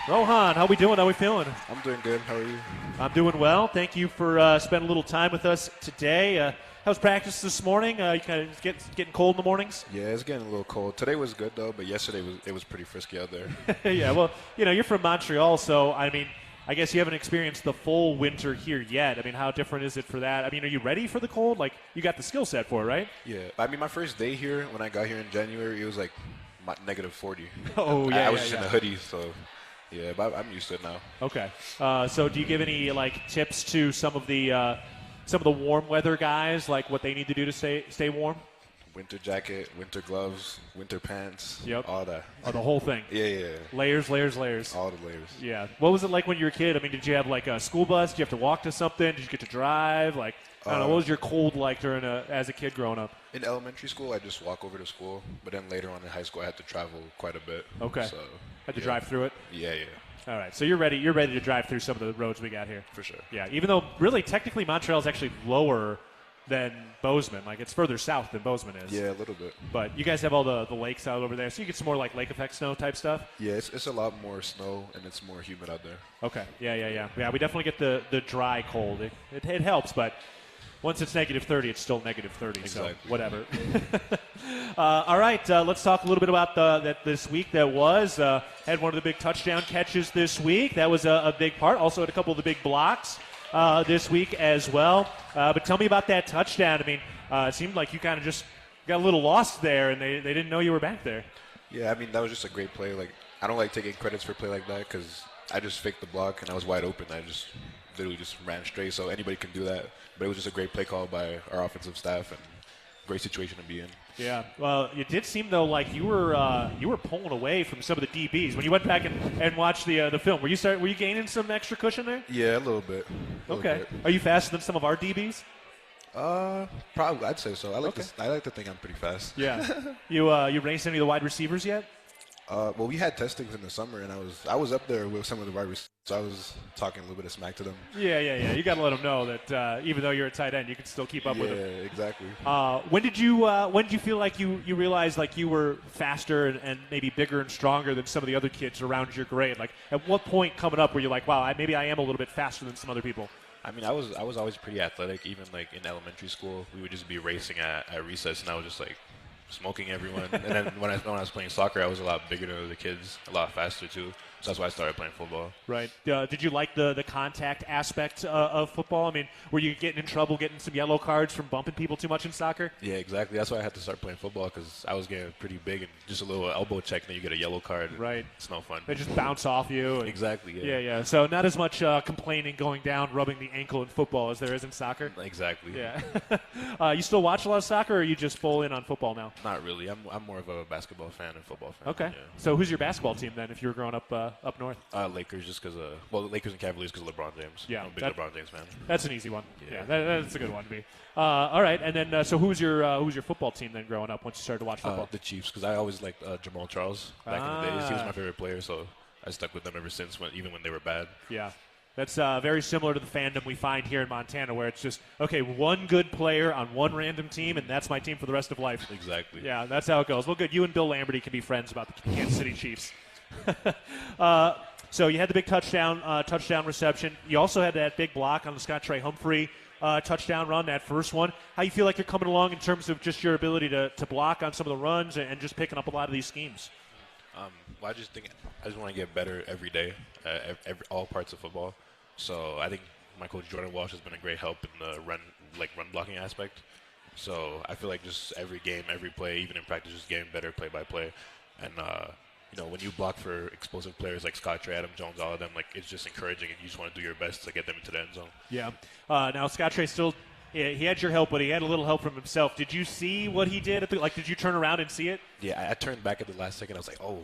Rohan, how we doing? How we feeling? I'm doing good. How are you? I'm doing well. Thank you for spending a little time with us today. How's practice this morning? You kind of getting cold in the mornings? Yeah, it's getting a little cold. Today was good, though, but yesterday it was pretty frisky out there. Yeah, well, you're from Montreal, so, I guess you haven't experienced the full winter here yet. How different is it for that? Are you ready for the cold? Like, you got the skill set for it, right? Yeah. My first day here, when I got here in January, it was like negative 40. Oh, yeah, I was just in a hoodie, so... Yeah, but I'm used to it now. Okay. So do you give any tips to some of the warm weather guys, like what they need to do to stay warm? Winter jacket, winter gloves, winter pants. Yep. All that. Oh, the whole thing. Yeah. Layers. All the layers. Yeah. What was it like when you were a kid? Did you have a school bus? Did you have to walk to something? Did you get to drive? I don't know. What was your cold like as a kid growing up? In elementary school, I just walk over to school, but then later on in high school, I had to travel quite a bit. Okay. So had to drive through it. Yeah. All right. So you're ready to drive through some of the roads we got here. For sure. Yeah. Even though really technically Montreal is actually lower than Bozeman. It's further south than Bozeman is. Yeah, a little bit. But you guys have all the lakes out over there, so you get some more lake effect snow type stuff? Yeah, it's a lot more snow, and it's more humid out there. Okay. Yeah, we definitely get the dry cold. It helps, but once it's negative 30, it's still negative 30, exactly. So whatever. All right, let's talk a little bit about this week that was. Had one of the big touchdown catches this week. That was a big part. Also had a couple of the big blocks this week as well. But tell me about that touchdown. It seemed like you kind of just got a little lost there, and they didn't know you were back there. Yeah, that was just a great play. I don't like taking credits for a play like that because I just faked the block, and I was wide open. I just literally just ran straight, so anybody can do that. But it was just a great play call by our offensive staff, and great situation to be in. Yeah. Well, it did seem though like you were pulling away from some of the DBs when you went back and watched the film. Were you gaining some extra cushion there? Yeah, a little bit. Okay. Are you faster than some of our DBs? Probably, I'd say so. I like to think I'm pretty fast. Yeah. You raced any of the wide receivers yet? Well, we had testings in the summer, and I was up there with some of the wide receivers, so I was talking a little bit of smack to them. Yeah. You got to let them know that even though you're a tight end, you can still keep up with them. Yeah, exactly. When did you feel like you realized like you were faster and maybe bigger and stronger than some of the other kids around your grade? Like, at what point coming up were you like, wow, maybe I am a little bit faster than some other people? I mean, I was always pretty athletic. Even like in elementary school, we would just be racing at recess, and I was just like smoking everyone. And then when I was playing soccer, I was a lot bigger than the kids, a lot faster too. So that's why I started playing football. Right. Did you like the contact aspect of football? I mean, were you getting in trouble, getting some yellow cards from bumping people too much in soccer? Yeah, exactly. That's why I had to start playing football, because I was getting pretty big, and just a little elbow check, and then you get a yellow card. Right. It's no fun. They just bounce off you. Exactly. Yeah. Yeah. So not as much complaining going down, rubbing the ankle in football as there is in soccer. Exactly. Yeah. You still watch a lot of soccer, or are you just full in on football now? Not really. I'm more of a basketball fan and football fan. Okay. Yeah. So who's your basketball team then, if you were growing up north? Lakers, just because the Lakers and Cavaliers because of LeBron James. Yeah, I'm a big LeBron James fan. That's an easy one. Yeah, that's a good one to be. All right, and then so who's your football team then growing up once you started to watch football? The Chiefs, because I always liked Jamal Charles back in the days. He was my favorite player, so I stuck with them ever since, even when they were bad. Yeah. That's very similar to the fandom we find here in Montana, where it's just, okay, one good player on one random team, and that's my team for the rest of life. Exactly. Yeah, that's how it goes. Well, good. You and Bill Lamberty can be friends about the Kansas City Chiefs. So you had the big touchdown reception. You also had that big block on the Scott Trey Humphrey touchdown run, that first one. How you feel like you're coming along in terms of just your ability to block on some of the runs and just picking up a lot of these schemes? Well, I just want to get better every day, all parts of football. So I think my coach Jordan Walsh has been a great help in the run blocking aspect. So I feel like just every game, every play, even in practice, just getting better play by play. And when you block for explosive players like Scott Trey, Adam Jones, all of them, like, it's just encouraging, and you just want to do your best to get them into the end zone. Yeah. Now Scott Trey still. He had your help, but he had a little help from himself. Did you see what he did? Did you turn around and see it? Yeah, I turned back at the last second. I was like, oh,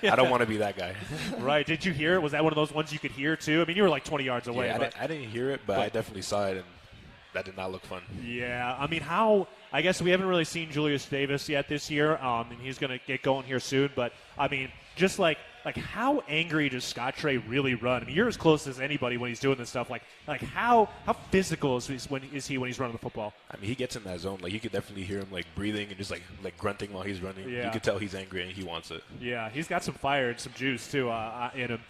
I don't want to be that guy. Right. Did you hear it? Was that one of those ones you could hear, too? I mean, you were like 20 yards away. Yeah, I didn't hear it, but I definitely saw it, and that did not look fun. Yeah. I mean, I guess we haven't really seen Julius Davis yet this year, and he's going to get going here soon. But, I mean, just like how angry does Scott Trey really run? I mean, you're as close as anybody when he's doing this stuff. Like how physical is he when he's running the football? I mean, he gets in that zone. Like, you could definitely hear him like breathing and just like grunting while he's running. Yeah. You could tell he's angry and he wants it. Yeah, he's got some fire and some juice too in him.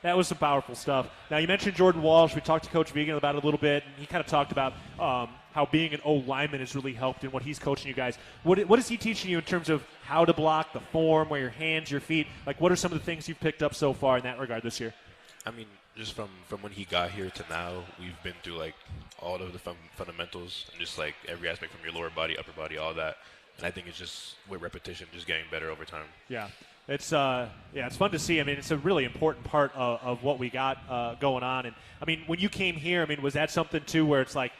That was some powerful stuff. Now, you mentioned Jordan Walsh. We talked to Coach Vigen about it a little bit, and he kind of talked about how being an O-lineman has really helped in what he's coaching you guys. What is he teaching you in terms of how to block, the form, where your hands, your feet? Like, what are some of the things you've picked up so far in that regard this year? I mean, just from when he got here to now, we've been through like all of the fundamentals and just like every aspect from your lower body, upper body, all that. And I think it's just with repetition, just getting better over time. Yeah. It's fun to see. I mean, it's a really important part of what we got going on. And I mean, when you came here, I mean, was that something too where it's like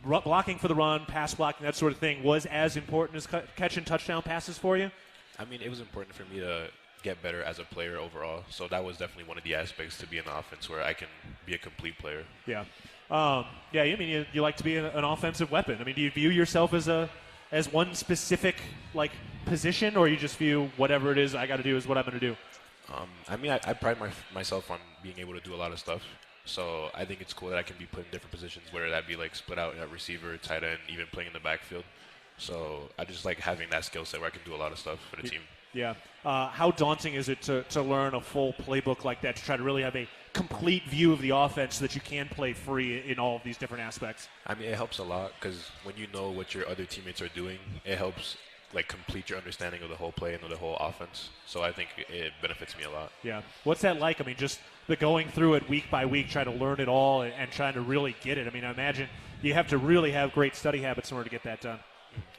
blocking for the run, pass blocking, that sort of thing was as important as catching touchdown passes for you? I mean, it was important for me to get better as a player overall. So that was definitely one of the aspects to be an offense where I can be a complete player. Yeah. I mean, you like to be an offensive weapon. I mean, do you view yourself as one specific like position, or you just view whatever it is I got to do is what I'm going to do? I mean, I pride myself on being able to do a lot of stuff. So I think it's cool that I can be put in different positions, whether that be like split out at receiver, tight end, even playing in the backfield. So I just like having that skill set where I can do a lot of stuff for the team. Yeah. How daunting is it to learn a full playbook like that, to try to really have a complete view of the offense so that you can play free in all of these different aspects? I mean, it helps a lot because when you know what your other teammates are doing, it helps like complete your understanding of the whole play and of the whole offense. So I think it benefits me a lot. Yeah. What's that like? I mean, just the going through it week by week, trying to learn it all and trying to really get it. I mean, I imagine you have to really have great study habits in order to get that done.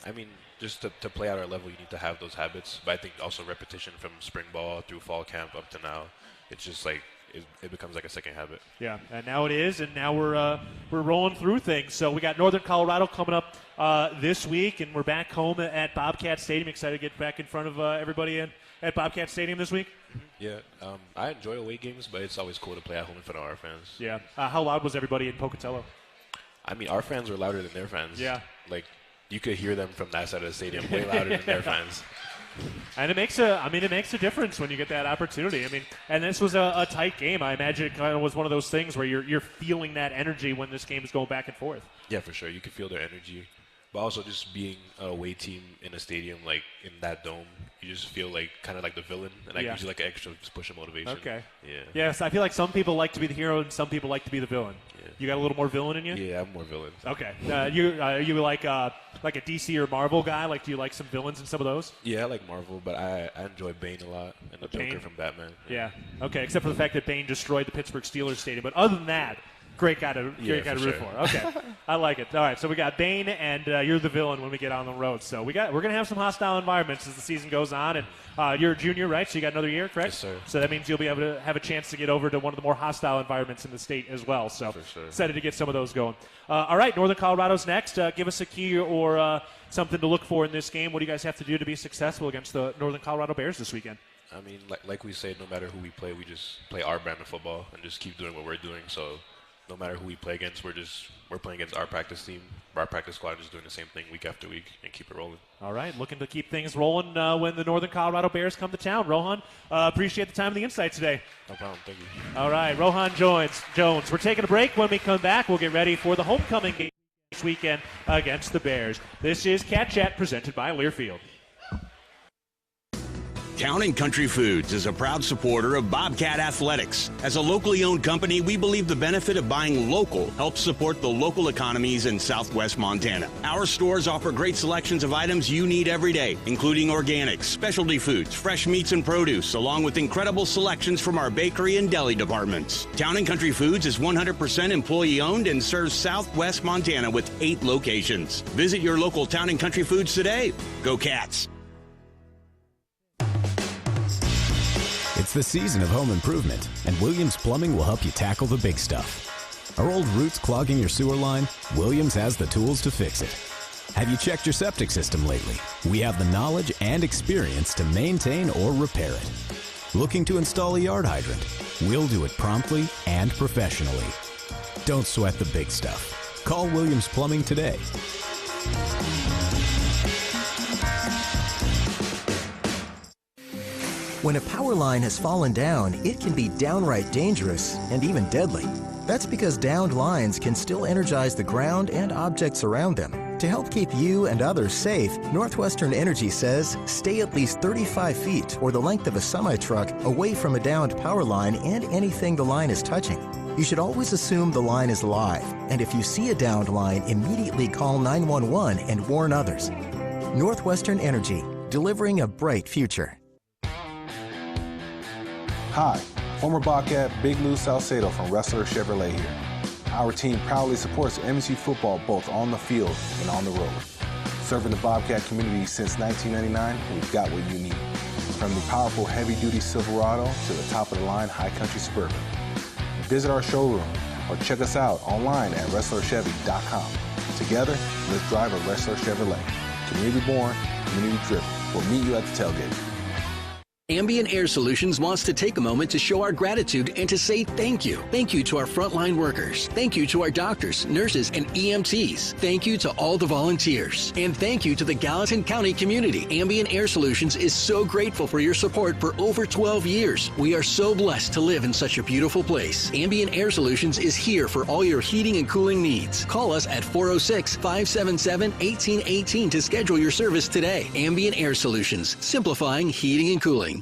I mean, just to play at our level, you need to have those habits. But I think also repetition from spring ball through fall camp up to now, it's just like it becomes like a second habit. Yeah, and now it is, and now we're rolling through things. So we got Northern Colorado coming up this week, and we're back home at Bobcat Stadium. Excited to get back in front of everybody at Bobcat Stadium this week? Yeah, I enjoy away games, but it's always cool to play at home in front of our fans. Yeah. How loud was everybody in Pocatello? I mean, our fans were louder than their fans. Yeah. Like, you could hear them from that side of the stadium way louder than their fans. And it makes a difference when you get that opportunity. I mean, and this was a tight game. I imagine it kind of was one of those things where you're feeling that energy when this game is going back and forth. Yeah, for sure. You can feel their energy. But also just being a away team in a stadium, like in that dome, you just feel like kind of like the villain, and that gives you like an extra push of motivation. Okay. Yeah. Yes, I feel like some people like to be the hero and some people like to be the villain. Yeah. You got a little more villain in you? Yeah, I'm more villain. Okay. You like a DC or Marvel guy? Like, do you like some villains in some of those? Yeah, I like Marvel, but I enjoy Bane a lot, and the Bane? Joker from Batman. Yeah. Okay, except for the fact that Bane destroyed the Pittsburgh Steelers stadium. But other than that, great guy to root for. Okay, I like it. All right, so we got Bane, and you're the villain when we get on the road. So we're gonna have some hostile environments as the season goes on. And you're a junior, right? So you got another year, correct? Yes, sir. So that means you'll be able to have a chance to get over to one of the more hostile environments in the state as well. So excited to get some of those going. All right, Northern Colorado's next. Give us a key or something to look for in this game. What do you guys have to do to be successful against the Northern Colorado Bears this weekend? I mean, like we say, no matter who we play, we just play our brand of football and just keep doing what we're doing. So no matter who we play against, we're playing against our practice team, our practice squad, just doing the same thing week after week and keep it rolling. All right, looking to keep things rolling when the Northern Colorado Bears come to town. Rohan, appreciate the time and the insights today. No problem, thank you. All right, Rohan Jones. We're taking a break. When we come back, we'll get ready for the homecoming game this weekend against the Bears. This is Cat Chat presented by Learfield. Town & Country Foods is a proud supporter of Bobcat Athletics. As a locally owned company, we believe the benefit of buying local helps support the local economies in southwest Montana. Our stores offer great selections of items you need every day, including organics, specialty foods, fresh meats and produce, along with incredible selections from our bakery and deli departments. Town & Country Foods is 100% employee owned and serves southwest Montana with 8 locations. Visit your local Town & Country Foods today. Go Cats! It's the season of home improvement, and Williams Plumbing will help you tackle the big stuff. Are old roots clogging your sewer line? Williams has the tools to fix it. Have you checked your septic system lately? We have the knowledge and experience to maintain or repair it. Looking to install a yard hydrant? We'll do it promptly and professionally. Don't sweat the big stuff. Call Williams Plumbing today. When a power line has fallen down, it can be downright dangerous and even deadly. That's because downed lines can still energize the ground and objects around them. To help keep you and others safe, Northwestern Energy says stay at least 35 feet or the length of a semi-truck away from a downed power line and anything the line is touching. You should always assume the line is live, and if you see a downed line, immediately call 911 and warn others. Northwestern Energy, delivering a bright future. Hi, former Bobcat Big Lou Salcedo from Wrestler Chevrolet here. Our team proudly supports MSU football both on the field and on the road. Serving the Bobcat community since 1999, we've got what you need. From the powerful heavy-duty Silverado to the top-of-the-line High Country Suburban. Visit our showroom or check us out online at WrestlerChevy.com. Together, let's drive a Wrestler Chevrolet. Community born, community driven. We'll meet you at the tailgate. Ambient Air Solutions wants to take a moment to show our gratitude and to say thank you. Thank you to our frontline workers. Thank you to our doctors, nurses, and EMTs. Thank you to all the volunteers. And thank you to the Gallatin County community. Ambient Air Solutions is so grateful for your support for over 12 years. We are so blessed to live in such a beautiful place. Ambient Air Solutions is here for all your heating and cooling needs. Call us at 406-577-1818 to schedule your service today. Ambient Air Solutions, simplifying heating and cooling.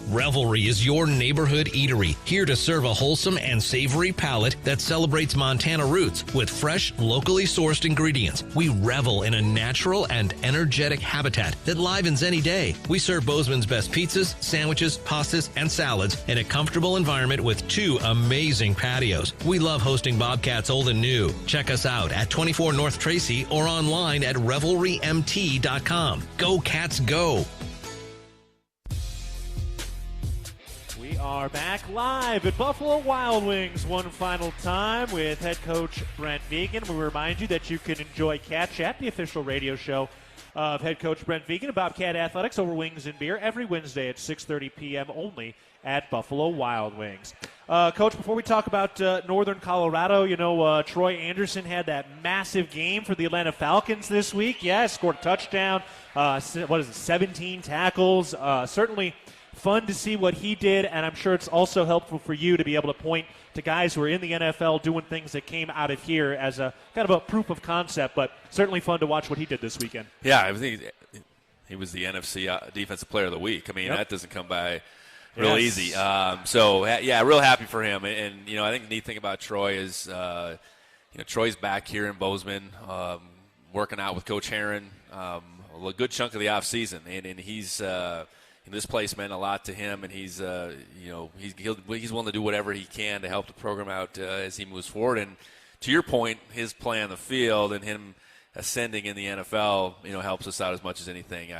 Revelry is your neighborhood eatery, here to serve a wholesome and savory palate that celebrates Montana roots with fresh, locally sourced ingredients. We revel in a natural and energetic habitat that livens any day. We serve Bozeman's best pizzas, sandwiches, pastas, and salads in a comfortable environment with 2 amazing patios. We love hosting Bobcats old and new. Check us out at 24 North Tracy or online at revelrymt.com. Go Cats, go! are back live at Buffalo Wild Wings one final time with head coach Brent Vigen. We remind you that you can enjoy Cat Chat, the official radio show of head coach Brent Vigen, Bobcat Athletics over wings and beer every Wednesday at 6:30 p.m. only at Buffalo Wild Wings. Coach, before we talk about Northern Colorado, Troy Anderson had that massive game for the Atlanta Falcons this week. Yeah, scored a touchdown. 17 tackles. Certainly fun to see what he did, and I'm sure it's also helpful for you to be able to point to guys who are in the NFL doing things that came out of here as a kind of a proof of concept, but certainly fun to watch what he did this weekend. Yeah, I think he was the NFC Defensive Player of the Week. I mean, That doesn't come by real easy. Real happy for him. And I think the neat thing about Troy is, Troy's back here in Bozeman, working out with Coach Herron a good chunk of the offseason, and he's this place meant a lot to him, and he's willing to do whatever he can to help the program out as he moves forward. And to your point, his play on the field and him ascending in the NFL, helps us out as much as anything.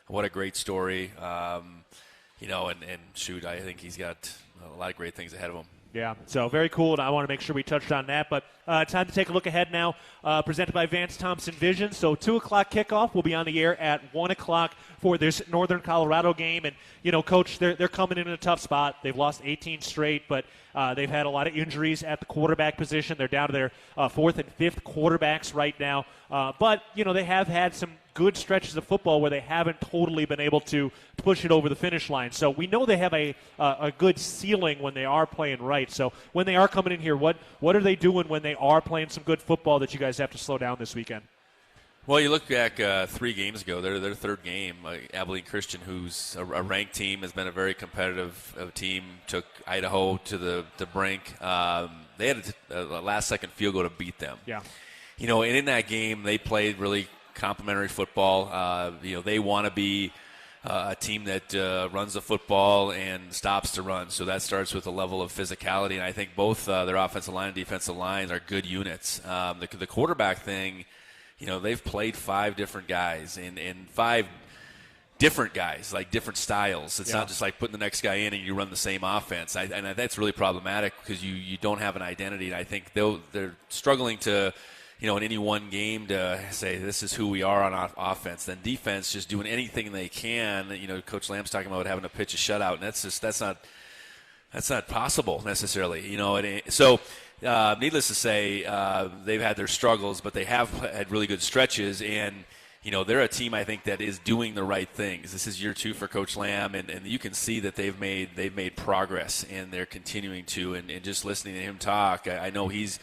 What a great story. I think he's got a lot of great things ahead of him. Yeah, so very cool, and I want to make sure we touched on that. But time to take a look ahead now, presented by Vance Thompson Vision. So 2 o'clock kickoff. We'll be on the air at 1 o'clock for this Northern Colorado game. And, Coach, they're coming in a tough spot. They've lost 18 straight, but they've had a lot of injuries at the quarterback position. They're down to their fourth and fifth quarterbacks right now. But, they have had some good stretches of football where they haven't totally been able to push it over the finish line. So we know they have a good ceiling when they are playing right. So when they are coming in here, what are they doing when they are playing some good football that you guys have to slow down this weekend? Well, you look back 3 games ago, their third game, Abilene Christian, who's a ranked team, has been a very competitive team, took Idaho to the brink. They had a last-second field goal to beat them. Yeah. And in that game, they played really complimentary football. They want to be a team that runs the football and stops to run. So that starts with a level of physicality. And I think both their offensive line and defensive lines are good units. The quarterback thing, they've played 5 different guys and 5 different guys, like different styles. It's not just like putting the next guy in and you run the same offense. And that's really problematic because you don't have an identity. And I think they're struggling to – in any one game to say this is who we are on offense. Then defense just doing anything they can. Coach Lamb's talking about having to pitch a shutout, and that's not possible necessarily. So needless to say, they've had their struggles, but they have had really good stretches, and they're a team I think that is doing the right things. This is year 2 for Coach Lamb, and you can see that they've made progress, and they're continuing to. And just listening to him talk, I know he's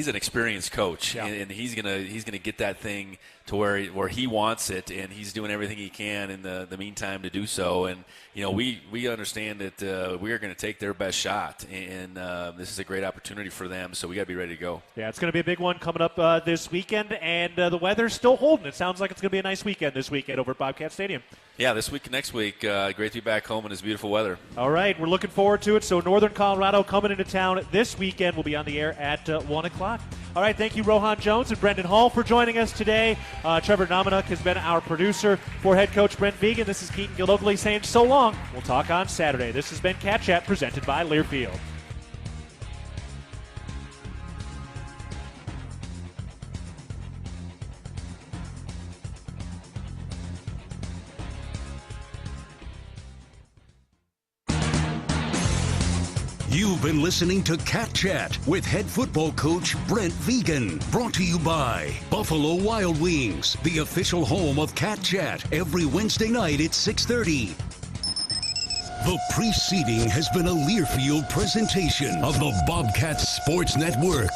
an experienced coach, and he's gonna get that thing to where he wants it, and he's doing everything he can in the meantime to do so. And we understand that we are going to take their best shot, and this is a great opportunity for them. So we got to be ready to go. Yeah, it's going to be a big one coming up this weekend, and the weather's still holding. It sounds like it's going to be a nice weekend this weekend over at Bobcat Stadium. Yeah, this week and next week, great to be back home in this beautiful weather. All right, we're looking forward to it. So Northern Colorado coming into town this weekend. We'll be on the air at 1 o'clock. All right, thank you, Rohan Jones and Brenden Hall, for joining us today. Trevor Nominuk has been our producer for head coach Brent Vigen. This is Keaton Gillogly saying so long. We'll talk on Saturday. This has been Cat Chat presented by Learfield. You've been listening to Cat Chat with head football coach Brent Vigen. Brought to you by Buffalo Wild Wings, the official home of Cat Chat, every Wednesday night at 6:30. The preceding has been a Learfield presentation of the Bobcats Sports Network.